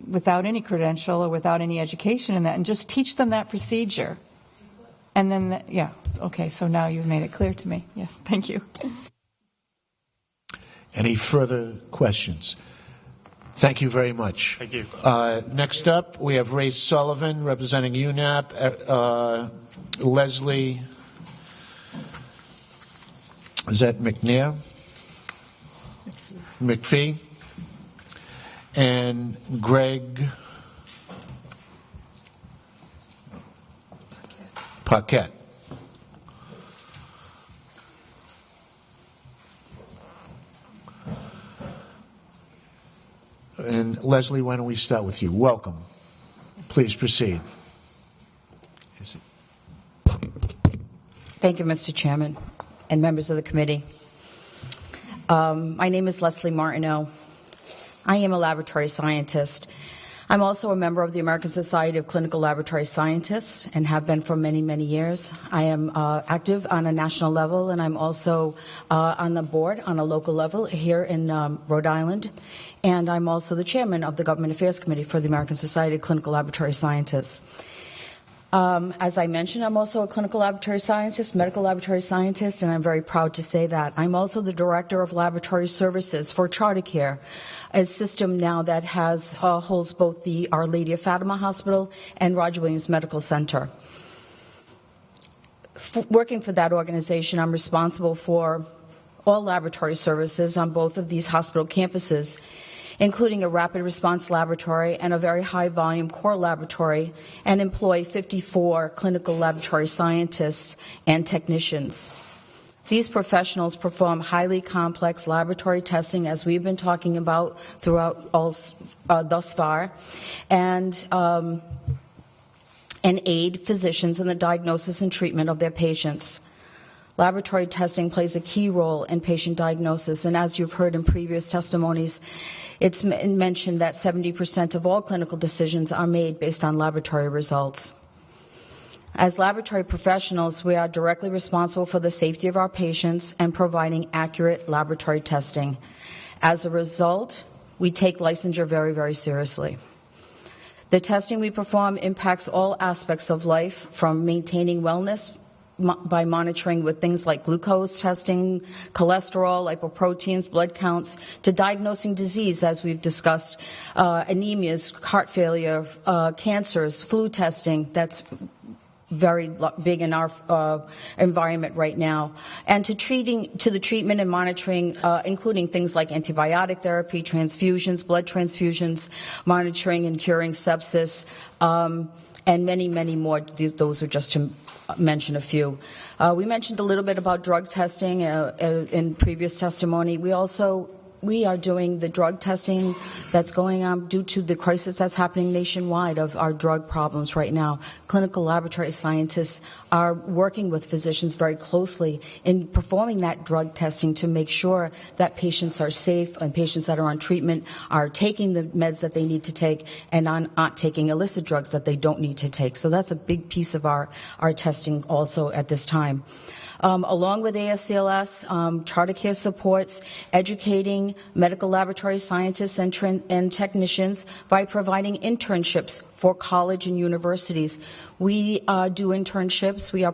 without any credential or without any education in that and just teach them that procedure. And then, yeah, okay, so now you've made it clear to me. Yes, thank you. Any further questions? Thank you very much. Thank you. Next up, we have Ray Sullivan representing UNAP. Leslie, is that McNair? McPhee. And Greg Paquette. And Leslie, why don't we start with you? Welcome. Please proceed. Thank you, Mr. Chairman and members of the committee. My name is Leslie Martineau. I am a laboratory scientist. I'm also a member of the American Society of Clinical Laboratory Scientists and have been for many, many years. I am active on a national level, and I'm also on the board on a local level here in Rhode Island. And I'm also the chairman of the Government Affairs Committee for the American Society of Clinical Laboratory Scientists. As I mentioned, I'm also a clinical laboratory scientist, medical laboratory scientist, and I'm very proud to say that. I'm also the director of laboratory services for CharterCare, a system now that holds both the Our Lady of Fatima Hospital and Roger Williams Medical Center. Working for that organization, I'm responsible for all laboratory services on both of these hospital campuses, including a rapid response laboratory and a very high volume core laboratory, and employ 54 clinical laboratory scientists and technicians. These professionals perform highly complex laboratory testing, as we've been talking about throughout thus far, and aid physicians in the diagnosis and treatment of their patients. Laboratory testing plays a key role in patient diagnosis, and as you've heard in previous testimonies, it's mentioned that 70% of all clinical decisions are made based on laboratory results. As laboratory professionals, we are directly responsible for the safety of our patients and providing accurate laboratory testing. As a result, we take licensure very, very seriously. The testing we perform impacts all aspects of life, from maintaining wellness by monitoring with things like glucose testing, cholesterol, lipoproteins, blood counts, to diagnosing disease, as we've discussed, anemias, heart failure, cancers, flu testing. That's very big in our environment right now, and to the treatment and monitoring, including things like antibiotic therapy, transfusions, blood transfusions, monitoring and curing sepsis, and many, many more. Those are just to mention a few. We mentioned a little bit about drug testing in previous testimony. We are doing the drug testing that's going on due to the crisis that's happening nationwide of our drug problems right now. Clinical laboratory scientists are working with physicians very closely in performing that drug testing to make sure that patients are safe and patients that are on treatment are taking the meds that they need to take and not taking illicit drugs that they don't need to take. So that's a big piece of our testing also at this time. Along with ASCLS, CharterCare supports educating medical laboratory scientists and technicians by providing internships for college and universities. We do internships. We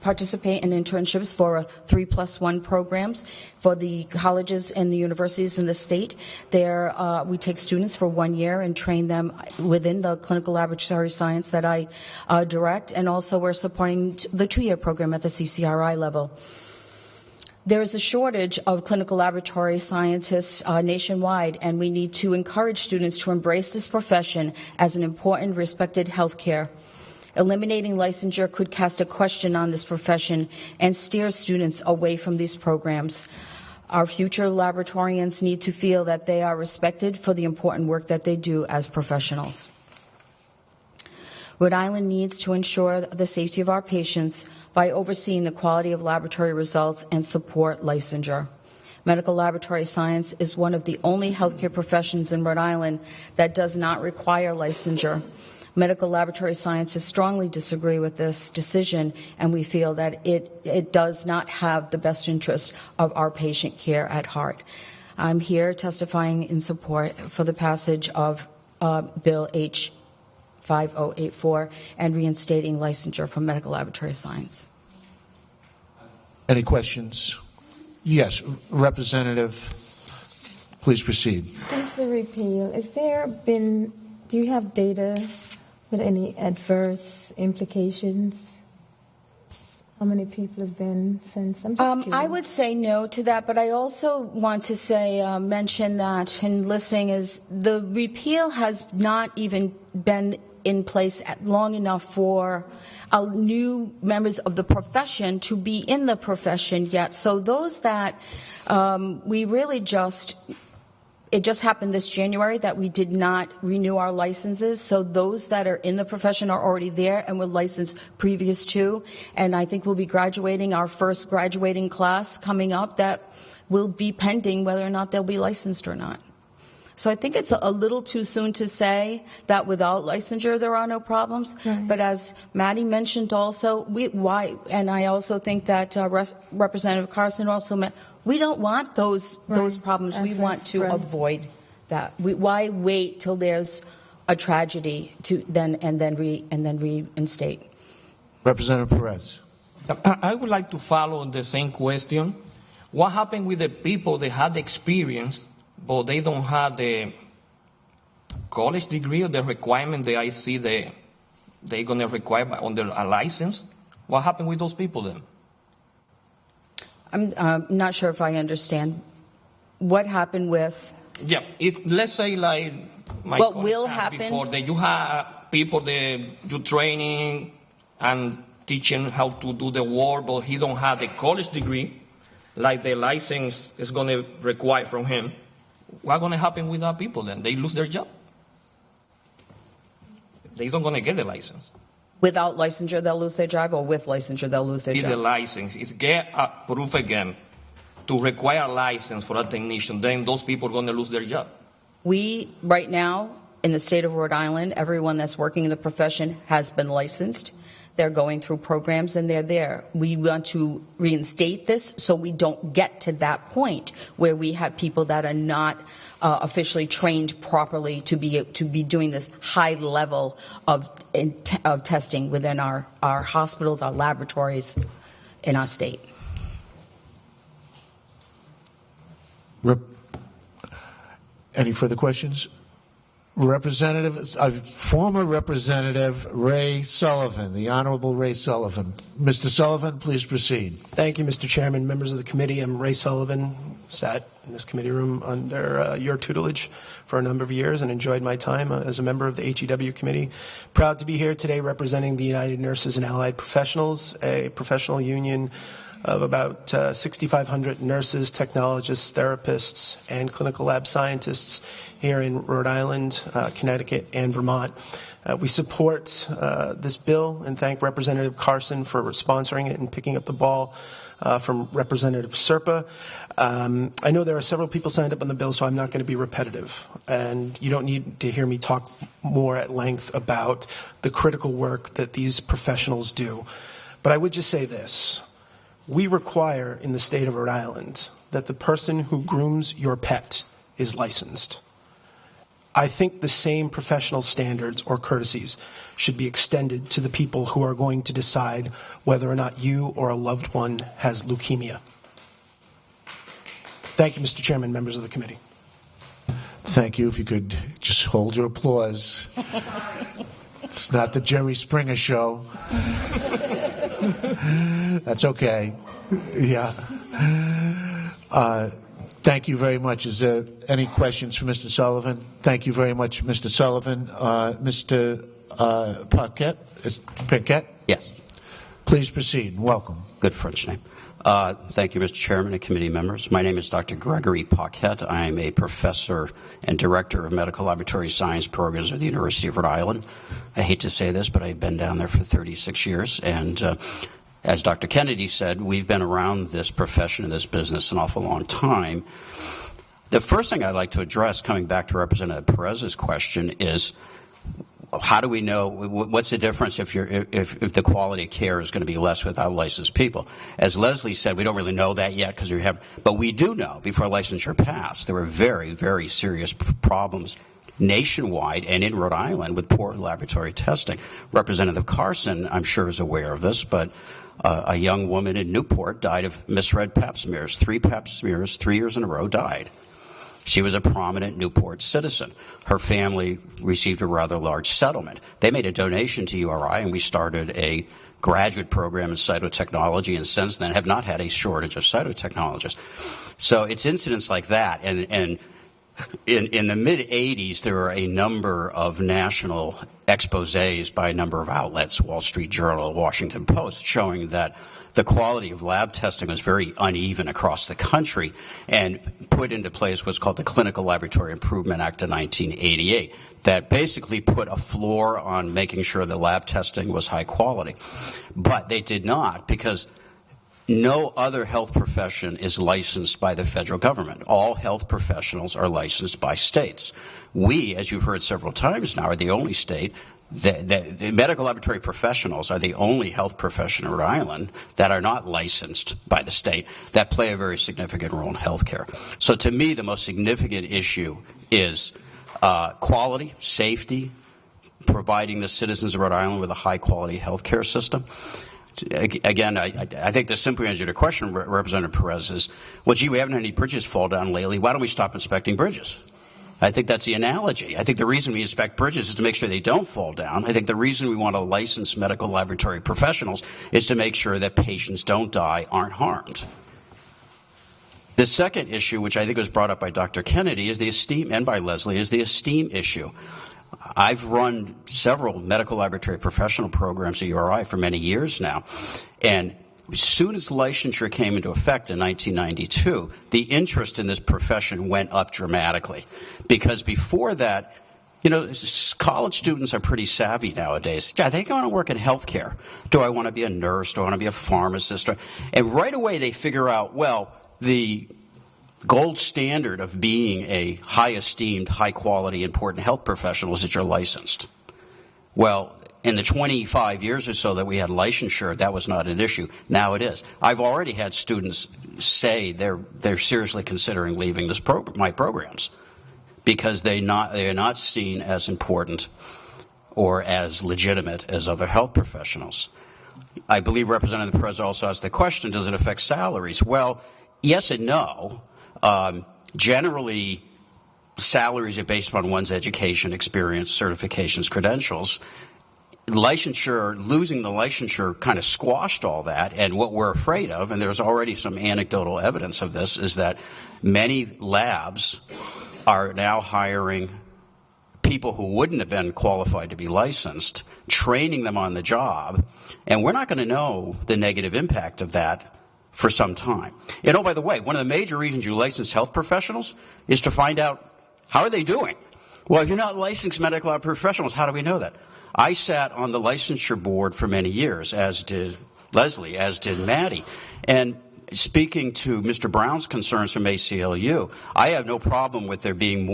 participate in internships for 3+1 programs for the colleges and the universities in the state. There, we take students for 1 year and train them within the clinical laboratory science that I direct, and also we're supporting the 2-year program at the CCRI level. There is a shortage of clinical laboratory scientists nationwide, and we need to encourage students to embrace this profession as an important, respected healthcare. Eliminating licensure could cast a question on this profession and steer students away from these programs. Our future laboratorians need to feel that they are respected for the important work that they do as professionals. Rhode Island needs to ensure the safety of our patients by overseeing the quality of laboratory results and support licensure. Medical laboratory science is one of the only healthcare professions in Rhode Island that does not require licensure. Medical laboratory scientists strongly disagree with this decision, and we feel that it does not have the best interest of our patient care at heart. I'm here testifying in support for the passage of Bill H. 5084 and reinstating licensure for medical laboratory science. Any questions? Yes, Representative, please proceed. Since the repeal, do you have data with any adverse implications? How many people have been since? I'm just curious. I would say no to that, but I also want to say, mention that in listening is the repeal has not even been in place long enough for new members of the profession to be in the profession yet. So those that we really it just happened this January that we did not renew our licenses. So those that are in the profession are already there and were licensed previous to. And I think we'll be graduating our first graduating class coming up that will be pending whether or not they'll be licensed or not. So I think it's a little too soon to say that without licensure there are no problems. Right. But as Maddie mentioned also, and I also think that Representative Carson also meant, we don't want those problems. We want to avoid that. Why wait till there's a tragedy to then reinstate? Representative Perez. I would like to follow the same question. What happened with the people that had the experience, but they don't have the college degree or the requirement that I see they're going to require under a license? What happened with those people then? I'm not sure if I understand. What happened with? Yeah, let's say like my what will happen before that you have people that you training and teaching how to do the work, but he don't have the college degree, like the license is going to require from him. What's going to happen with that people then? They lose their job. They're not going to get the license. Without licensure, they'll lose their job, or with licensure, they'll lose their Need the job? license. It's get a proof again to require a license for a technician. Then those people are going to lose their job. We, right now, in the state of Rhode Island, everyone that's working in the profession has been licensed. They're going through programs and they're there. We want to reinstate this so we don't get to that point where we have people that are not officially trained properly to be doing this high level of testing within our hospitals, our laboratories in our state. Any further questions? Former Representative Ray Sullivan, the Honorable Ray Sullivan. Mr. Sullivan, please proceed. Thank you, Mr. Chairman, members of the committee. I'm Ray Sullivan, sat in this committee room under your tutelage for a number of years and enjoyed my time as a member of the HEW committee. Proud to be here today representing the United Nurses and Allied Professionals, a professional union of about 6,500 nurses, technologists, therapists, and clinical lab scientists here in Rhode Island, Connecticut, and Vermont. We support this bill and thank Representative Carson for sponsoring it and picking up the ball from Representative Serpa. I know there are several people signed up on the bill, so I'm not going to be repetitive. And you don't need to hear me talk more at length about the critical work that these professionals do. But I would just say this. We require in the state of Rhode Island that the person who grooms your pet is licensed. I think the same professional standards or courtesies should be extended to the people who are going to decide whether or not you or a loved one has leukemia. Thank you, Mr. Chairman, members of the committee. Thank you. If you could just hold your applause. It's not the Jerry Springer show. That's okay. Yeah. Thank you very much. Is there any questions for Mr. Sullivan? Thank you very much, Mr. Sullivan. Mr. Paquette? Yes. Please proceed. Welcome. Good French name. Thank you, Mr. Chairman and committee members. My name is Dr. Gregory Paquette. I am a professor and director of medical laboratory science programs at the University of Rhode Island. I hate to say this, but I've been down there for 36 years. And as Dr. Kennedy said, we've been around this profession and this business an awful long time. The first thing I'd like to address, coming back to Representative Perez's question, is how do we know what's the difference if the quality of care is going to be less without licensed people? As Leslie said, we don't really know that yet but we do know before licensure passed there were very, very serious problems nationwide and in Rhode Island with poor laboratory testing. Representative Carson, I'm sure, is aware of this, but a young woman in Newport died of misread pap smears. 3 pap smears, 3 years in a row, died. She was a prominent Newport citizen. Her family received a rather large settlement. They made a donation to URI, and we started a graduate program in cytotechnology, and since then have not had a shortage of cytotechnologists. So it's incidents like that, and in the mid-'80s, there were a number of national exposés by a number of outlets, Wall Street Journal, Washington Post, showing that the quality of lab testing was very uneven across the country and put into place what's called the Clinical Laboratory Improvement Act of 1988 that basically put a floor on making sure that lab testing was high quality. But they did not, because no other health profession is licensed by the federal government. All health professionals are licensed by states. We, as you've heard several times now, are the only state. The medical laboratory professionals are the only health profession in Rhode Island that are not licensed by the state that play a very significant role in healthcare. So to me, the most significant issue is quality, safety, providing the citizens of Rhode Island with a high-quality healthcare system. Again, I think the simple answer to the question, Representative Perez, is, well, gee, we haven't had any bridges fall down lately. Why don't we stop inspecting bridges? I think that's the analogy. I think the reason we inspect bridges is to make sure they don't fall down. I think the reason we want to license medical laboratory professionals is to make sure that patients don't die, aren't harmed. The second issue, which I think was brought up by Dr. Kennedy, is the esteem, and by Leslie, is the esteem issue. I've run several medical laboratory professional programs at URI for many years now, and as soon as licensure came into effect in 1992, the interest in this profession went up dramatically. Because before that, You know, college students are pretty savvy nowadays. Yeah, they want to work in healthcare. Do I want to be a nurse? Do I want to be a pharmacist? And right away they figure out, well, the gold standard of being a high-esteemed, high-quality, important health professional is that you're licensed. Well, in the 25 years or so that we had licensure, that was not an issue. Now it is. I've already had students say they're seriously considering leaving my programs because they are not seen as important or as legitimate as other health professionals. I believe Representative Perez also asked the question, does it affect salaries? Well, yes and no. Generally, salaries are based upon one's education, experience, certifications, credentials. Licensure, losing the licensure kind of squashed all that, and what we're afraid of, and there's already some anecdotal evidence of this, is that many labs are now hiring people who wouldn't have been qualified to be licensed, training them on the job, and we're not going to know the negative impact of that for some time. And oh, by the way, one of the major reasons you license health professionals is to find out how are they doing. Well, if you're not licensed medical lab professionals, how do we know that? I sat on the licensure board for many years, as did Leslie, as did Maddie. And speaking to Mr. Brown's concerns from ACLU, I have no problem with there being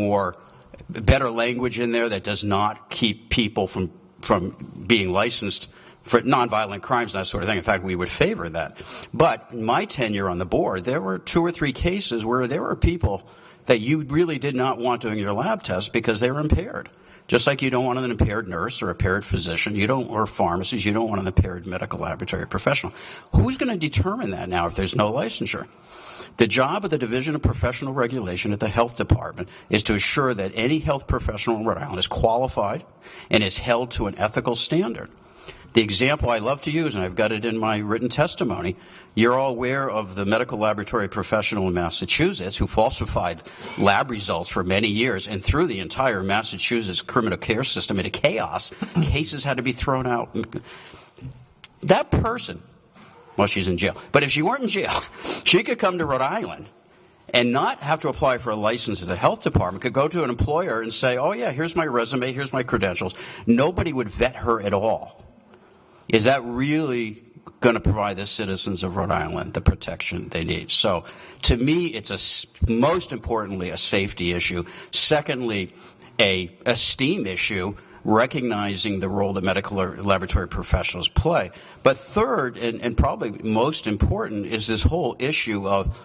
better language in there that does not keep people from being licensed for nonviolent crimes and that sort of thing. In fact, we would favor that. But in my tenure on the board, there were 2 or 3 cases where there were people that you really did not want doing your lab test because they were impaired. Just like you don't want an impaired nurse or a impaired physician, or pharmacist, you don't want an impaired medical laboratory professional. Who's going to determine that now if there's no licensure? The job of the Division of Professional Regulation at the Health Department is to assure that any health professional in Rhode Island is qualified and is held to an ethical standard. The example I love to use, and I've got it in my written testimony, you're all aware of the medical laboratory professional in Massachusetts who falsified lab results for many years and threw the entire Massachusetts criminal care system into chaos. Cases had to be thrown out. That person, well, she's in jail, but if she weren't in jail, she could come to Rhode Island and not have to apply for a license at the health department, could go to an employer and say, oh yeah, here's my resume, here's my credentials. Nobody would vet her at all. Is that really going to provide the citizens of Rhode Island the protection they need? So to me, it's most importantly a safety issue. Secondly, a esteem issue, recognizing the role that medical laboratory professionals play. But third, and probably most important, is this whole issue of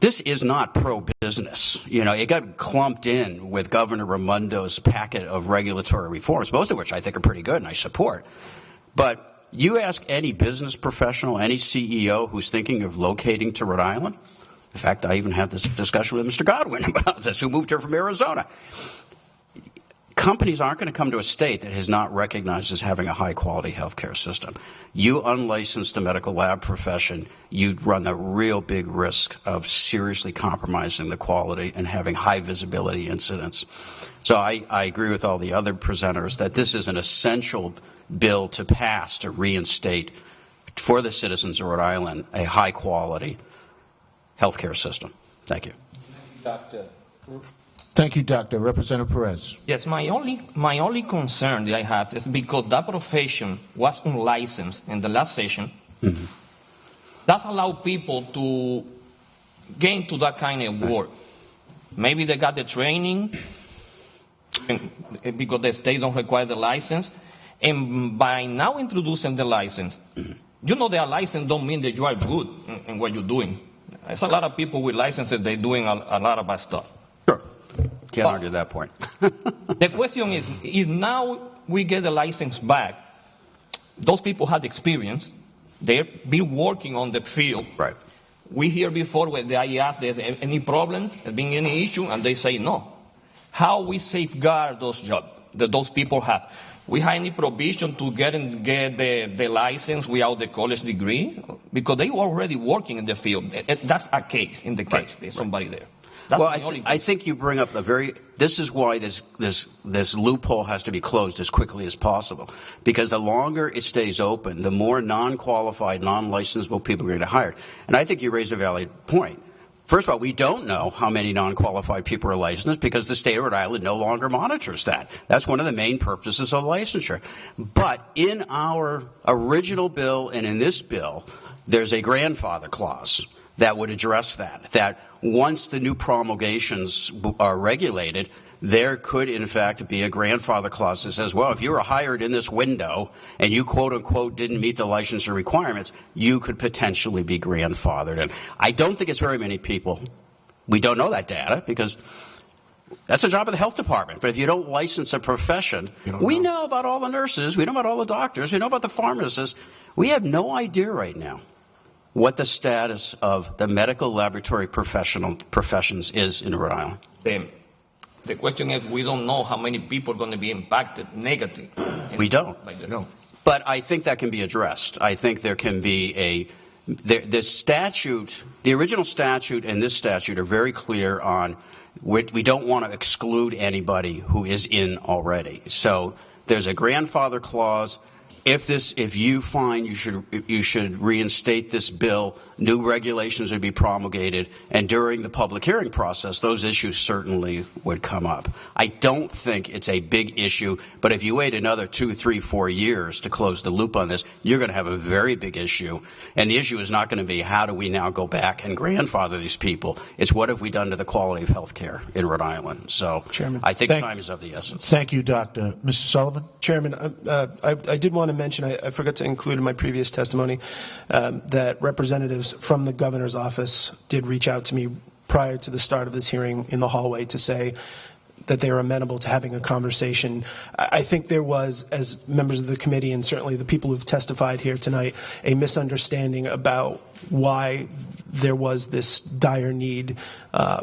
this is not pro-business. You know, it got clumped in with Governor Raimondo's packet of regulatory reforms, most of which I think are pretty good and I support. But you ask any business professional, any CEO who's thinking of locating to Rhode Island, in fact, I even had this discussion with Mr. Goodwin about this, who moved here from Arizona. Companies aren't going to come to a state that has not recognized as having a high-quality healthcare system. You unlicense the medical lab profession, you run the real big risk of seriously compromising the quality and having high visibility incidents. So I agree with all the other presenters that this is an essential bill to pass to reinstate for the citizens of Rhode Island a high-quality healthcare system. Thank you. Thank you, Doctor. Representative Perez. Yes, my only concern that I have is because that profession was unlicensed in the last session. Mm-hmm. That's allowed people to get into that kind of work. Maybe they got the training because the state don't require the license. And by now introducing the license, you know that a license don't mean that you are good in what you're doing. There's a lot of people with licenses, they're doing a lot of bad stuff. Sure. Can't argue that point. The question is now we get the license back, those people had experience, they've been working on the field. Right. We hear before when I ask there's any problems, there's been any issue, and they say no. How we safeguard those jobs that those people have? We have any provision to get the license without the college degree? Because they were already working in the field. That's a case, in the case, there's somebody there. That's well, I think you bring up this is why this loophole has to be closed as quickly as possible. Because the longer it stays open, the more non-qualified, non-licensable people are going to get hired. And I think you raise a valid point. First of all, we don't know how many non-qualified people are licensed because the state of Rhode Island no longer monitors that. That's one of the main purposes of licensure. But in our original bill and in this bill, there's a grandfather clause that would address that, that once the new promulgations are regulated, there could, in fact, be a grandfather clause that says, well, if you were hired in this window and you, quote-unquote, didn't meet the licensure requirements, you could potentially be grandfathered. And I don't think it's very many people. We don't know that data because that's the job of the health department. But if you don't license a profession, we know about all the nurses, we know about all the doctors, we know about the pharmacists. We have no idea right now what the status of the medical laboratory professions is in Rhode Island. The question is, we don't know how many people are going to be impacted negatively. We don't. But I think that can be addressed. I think there can be the statute, the original statute and this statute are very clear on we don't want to exclude anybody who is in already. So there's a grandfather clause. If you find you should reinstate this bill, new regulations would be promulgated, and during the public hearing process, those issues certainly would come up. I don't think it's a big issue, but if you wait another 2, 3, 4 years to close the loop on this, you're going to have a very big issue. And the issue is not going to be how do we now go back and grandfather these people. It's what have we done to the quality of health care in Rhode Island. So Chairman, I think time is of the essence. Thank you, Doctor. Mr. Sullivan? Chairman, I did want to mention, I forgot to include in my previous testimony, that representatives from the governor's office did reach out to me prior to the start of this hearing in the hallway to say that they are amenable to having a conversation. I think there was, as members of the committee and certainly the people who've testified here tonight, a misunderstanding about why there was this dire need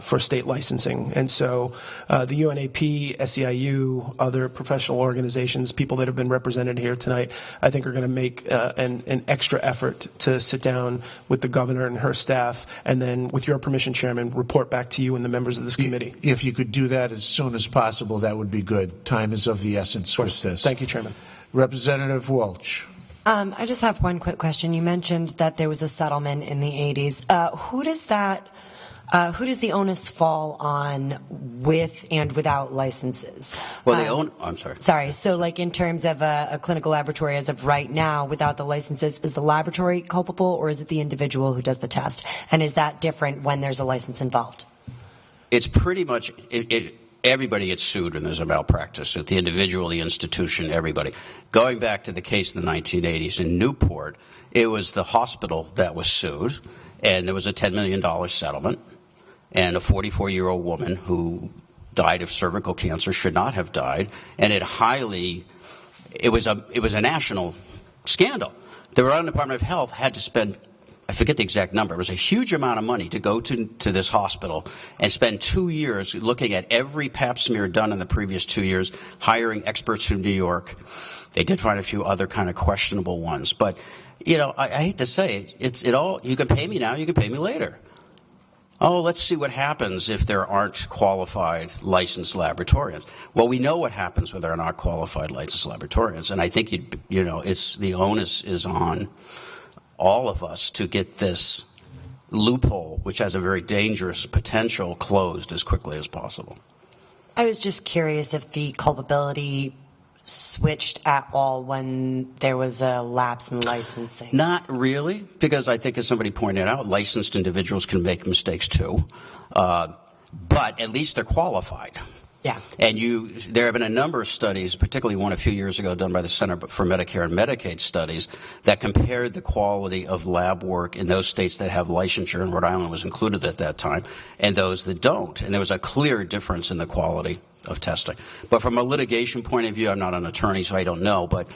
for state licensing. And so the UNAP, SEIU, other professional organizations, people that have been represented here tonight, I think are going to make an extra effort to sit down with the governor and her staff, and then, with your permission, Chairman, report back to you and the members of this committee. If you could do that as soon as possible, that would be good. Time is of the essence with this. Thank you, Chairman. Representative Walsh. I just have one quick question. You mentioned that there was a settlement in the 80s. Who does the onus fall on with and without licenses? Well, I'm sorry. Sorry. So, like, in terms of a clinical laboratory as of right now, without the licenses, is the laboratory culpable or is it the individual who does the test? And is that different when there's a license involved? It's pretty much everybody gets sued when there's a malpractice suit. The individual, the institution, everybody. Going back to the case in the 1980s in Newport, it was the hospital that was sued, and there was a $10 million settlement, and a 44-year-old woman who died of cervical cancer should not have died, and it was a national scandal. The Rhode Island Department of Health had to spend, I forget the exact number, it was a huge amount of money to go to this hospital and spend 2 years looking at every pap smear done in the previous 2 years, hiring experts from New York. They did find a few other kind of questionable ones. But, I hate to say it, you can pay me now, you can pay me later. Oh, let's see what happens if there aren't qualified licensed laboratorians. Well, we know what happens when there are not qualified licensed laboratorians, and I think it's the onus is on all of us to get this loophole, which has a very dangerous potential, closed as quickly as possible. I was just curious if the culpability switched at all when there was a lapse in licensing. Not really, because I think, as somebody pointed out, licensed individuals can make mistakes too, but at least they're qualified. Yeah. And there have been a number of studies, particularly one a few years ago done by the Center for Medicare and Medicaid Studies, that compared the quality of lab work in those states that have licensure, and Rhode Island was included at that time, and those that don't. And there was a clear difference in the quality of testing. But from a litigation point of view, I'm not an attorney, so I don't know, but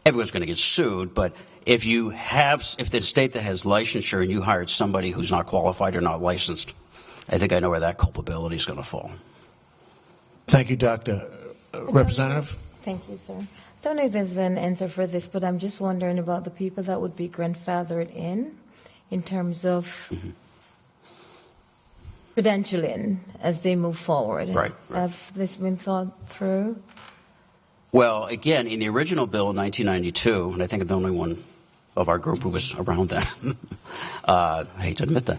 everyone's going to get sued. But if the state that has licensure and you hired somebody who's not qualified or not licensed, I think I know where that culpability is going to fall. Thank you, Doctor. Representative? Thank you, sir. I don't know if there's an answer for this, but I'm just wondering about the people that would be grandfathered in terms of credentialing as they move forward. Right. Have this been thought through? Well, again, in the original bill in 1992, and I think I'm the only one of our group who was around then, I hate to admit that,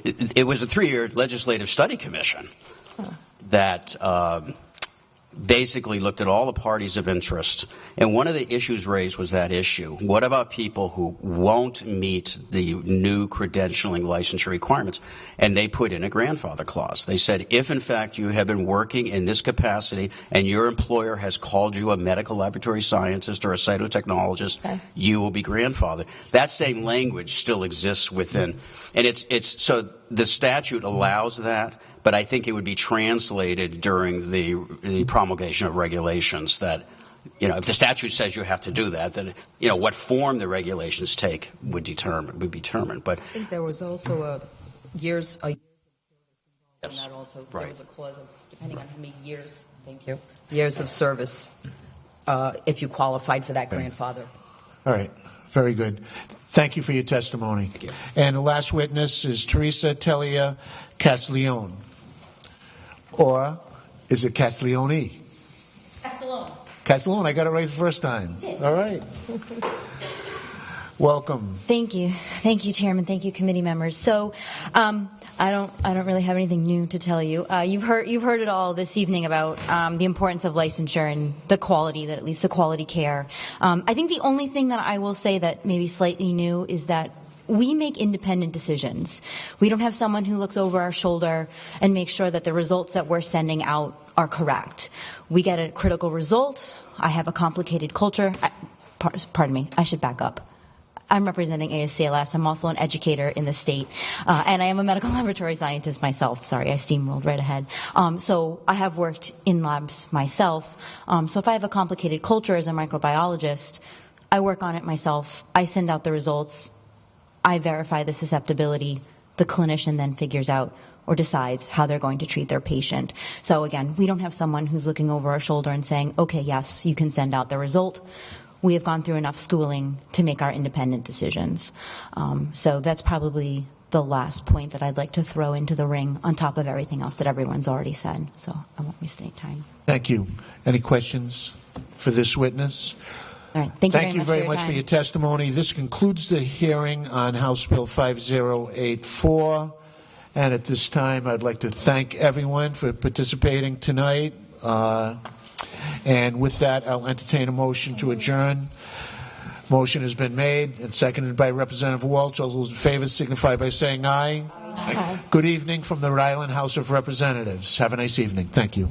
it was a 3-year legislative study commission that basically looked at all the parties of interest, and one of the issues raised was that issue. What about people who won't meet the new credentialing licensure requirements? And they put in a grandfather clause. They said, if in fact you have been working in this capacity and your employer has called you a medical laboratory scientist or a cytotechnologist, you will be grandfathered. That same language still exists within, and it's so the statute allows that. But I think it would be translated during the promulgation of regulations that, if the statute says you have to do that, then, what form the regulations take would be determined. But I think there was also years of service involved in that also. Right. There was a clause of, depending on how many years, years of service, if you qualified for that grandfather. All right. Very good. Thank you for your testimony. Thank you. And the last witness is Teresa Telia Castiglione. Or is it Castiglione? Castellone. Castiglione. I got it right the first time. All right. Welcome. Thank you. Thank you, Chairman. Thank you, committee members. So, I don't really have anything new to tell you. You've heard it all this evening about the importance of licensure and the quality, that at least the quality care. I think the only thing that I will say that maybe slightly new is that we make independent decisions. We don't have someone who looks over our shoulder and makes sure that the results that we're sending out are correct. We get a critical result. I have a complicated culture. Pardon me, I should back up. I'm representing ASCLS. I'm also an educator in the state, and I am a medical laboratory scientist myself. Sorry, I steamrolled right ahead. So I have worked in labs myself. So if I have a complicated culture as a microbiologist, I work on it myself. I send out the results. I verify the susceptibility. The clinician then figures out or decides how they're going to treat their patient. So again, we don't have someone who's looking over our shoulder and saying, okay, yes, you can send out the result. We have gone through enough schooling to make our independent decisions. So that's probably the last point that I'd like to throw into the ring on top of everything else that everyone's already said. So I won't waste any time. Thank you. Any questions for this witness? All right. Thank you very much for your testimony. This concludes the hearing on House Bill 5084. And at this time, I'd like to thank everyone for participating tonight. And with that, I'll entertain a motion to adjourn. Motion has been made and seconded by Representative Walsh. All those in favor signify by saying aye. Aye. Good evening from the Rhode Island House of Representatives. Have a nice evening. Thank you.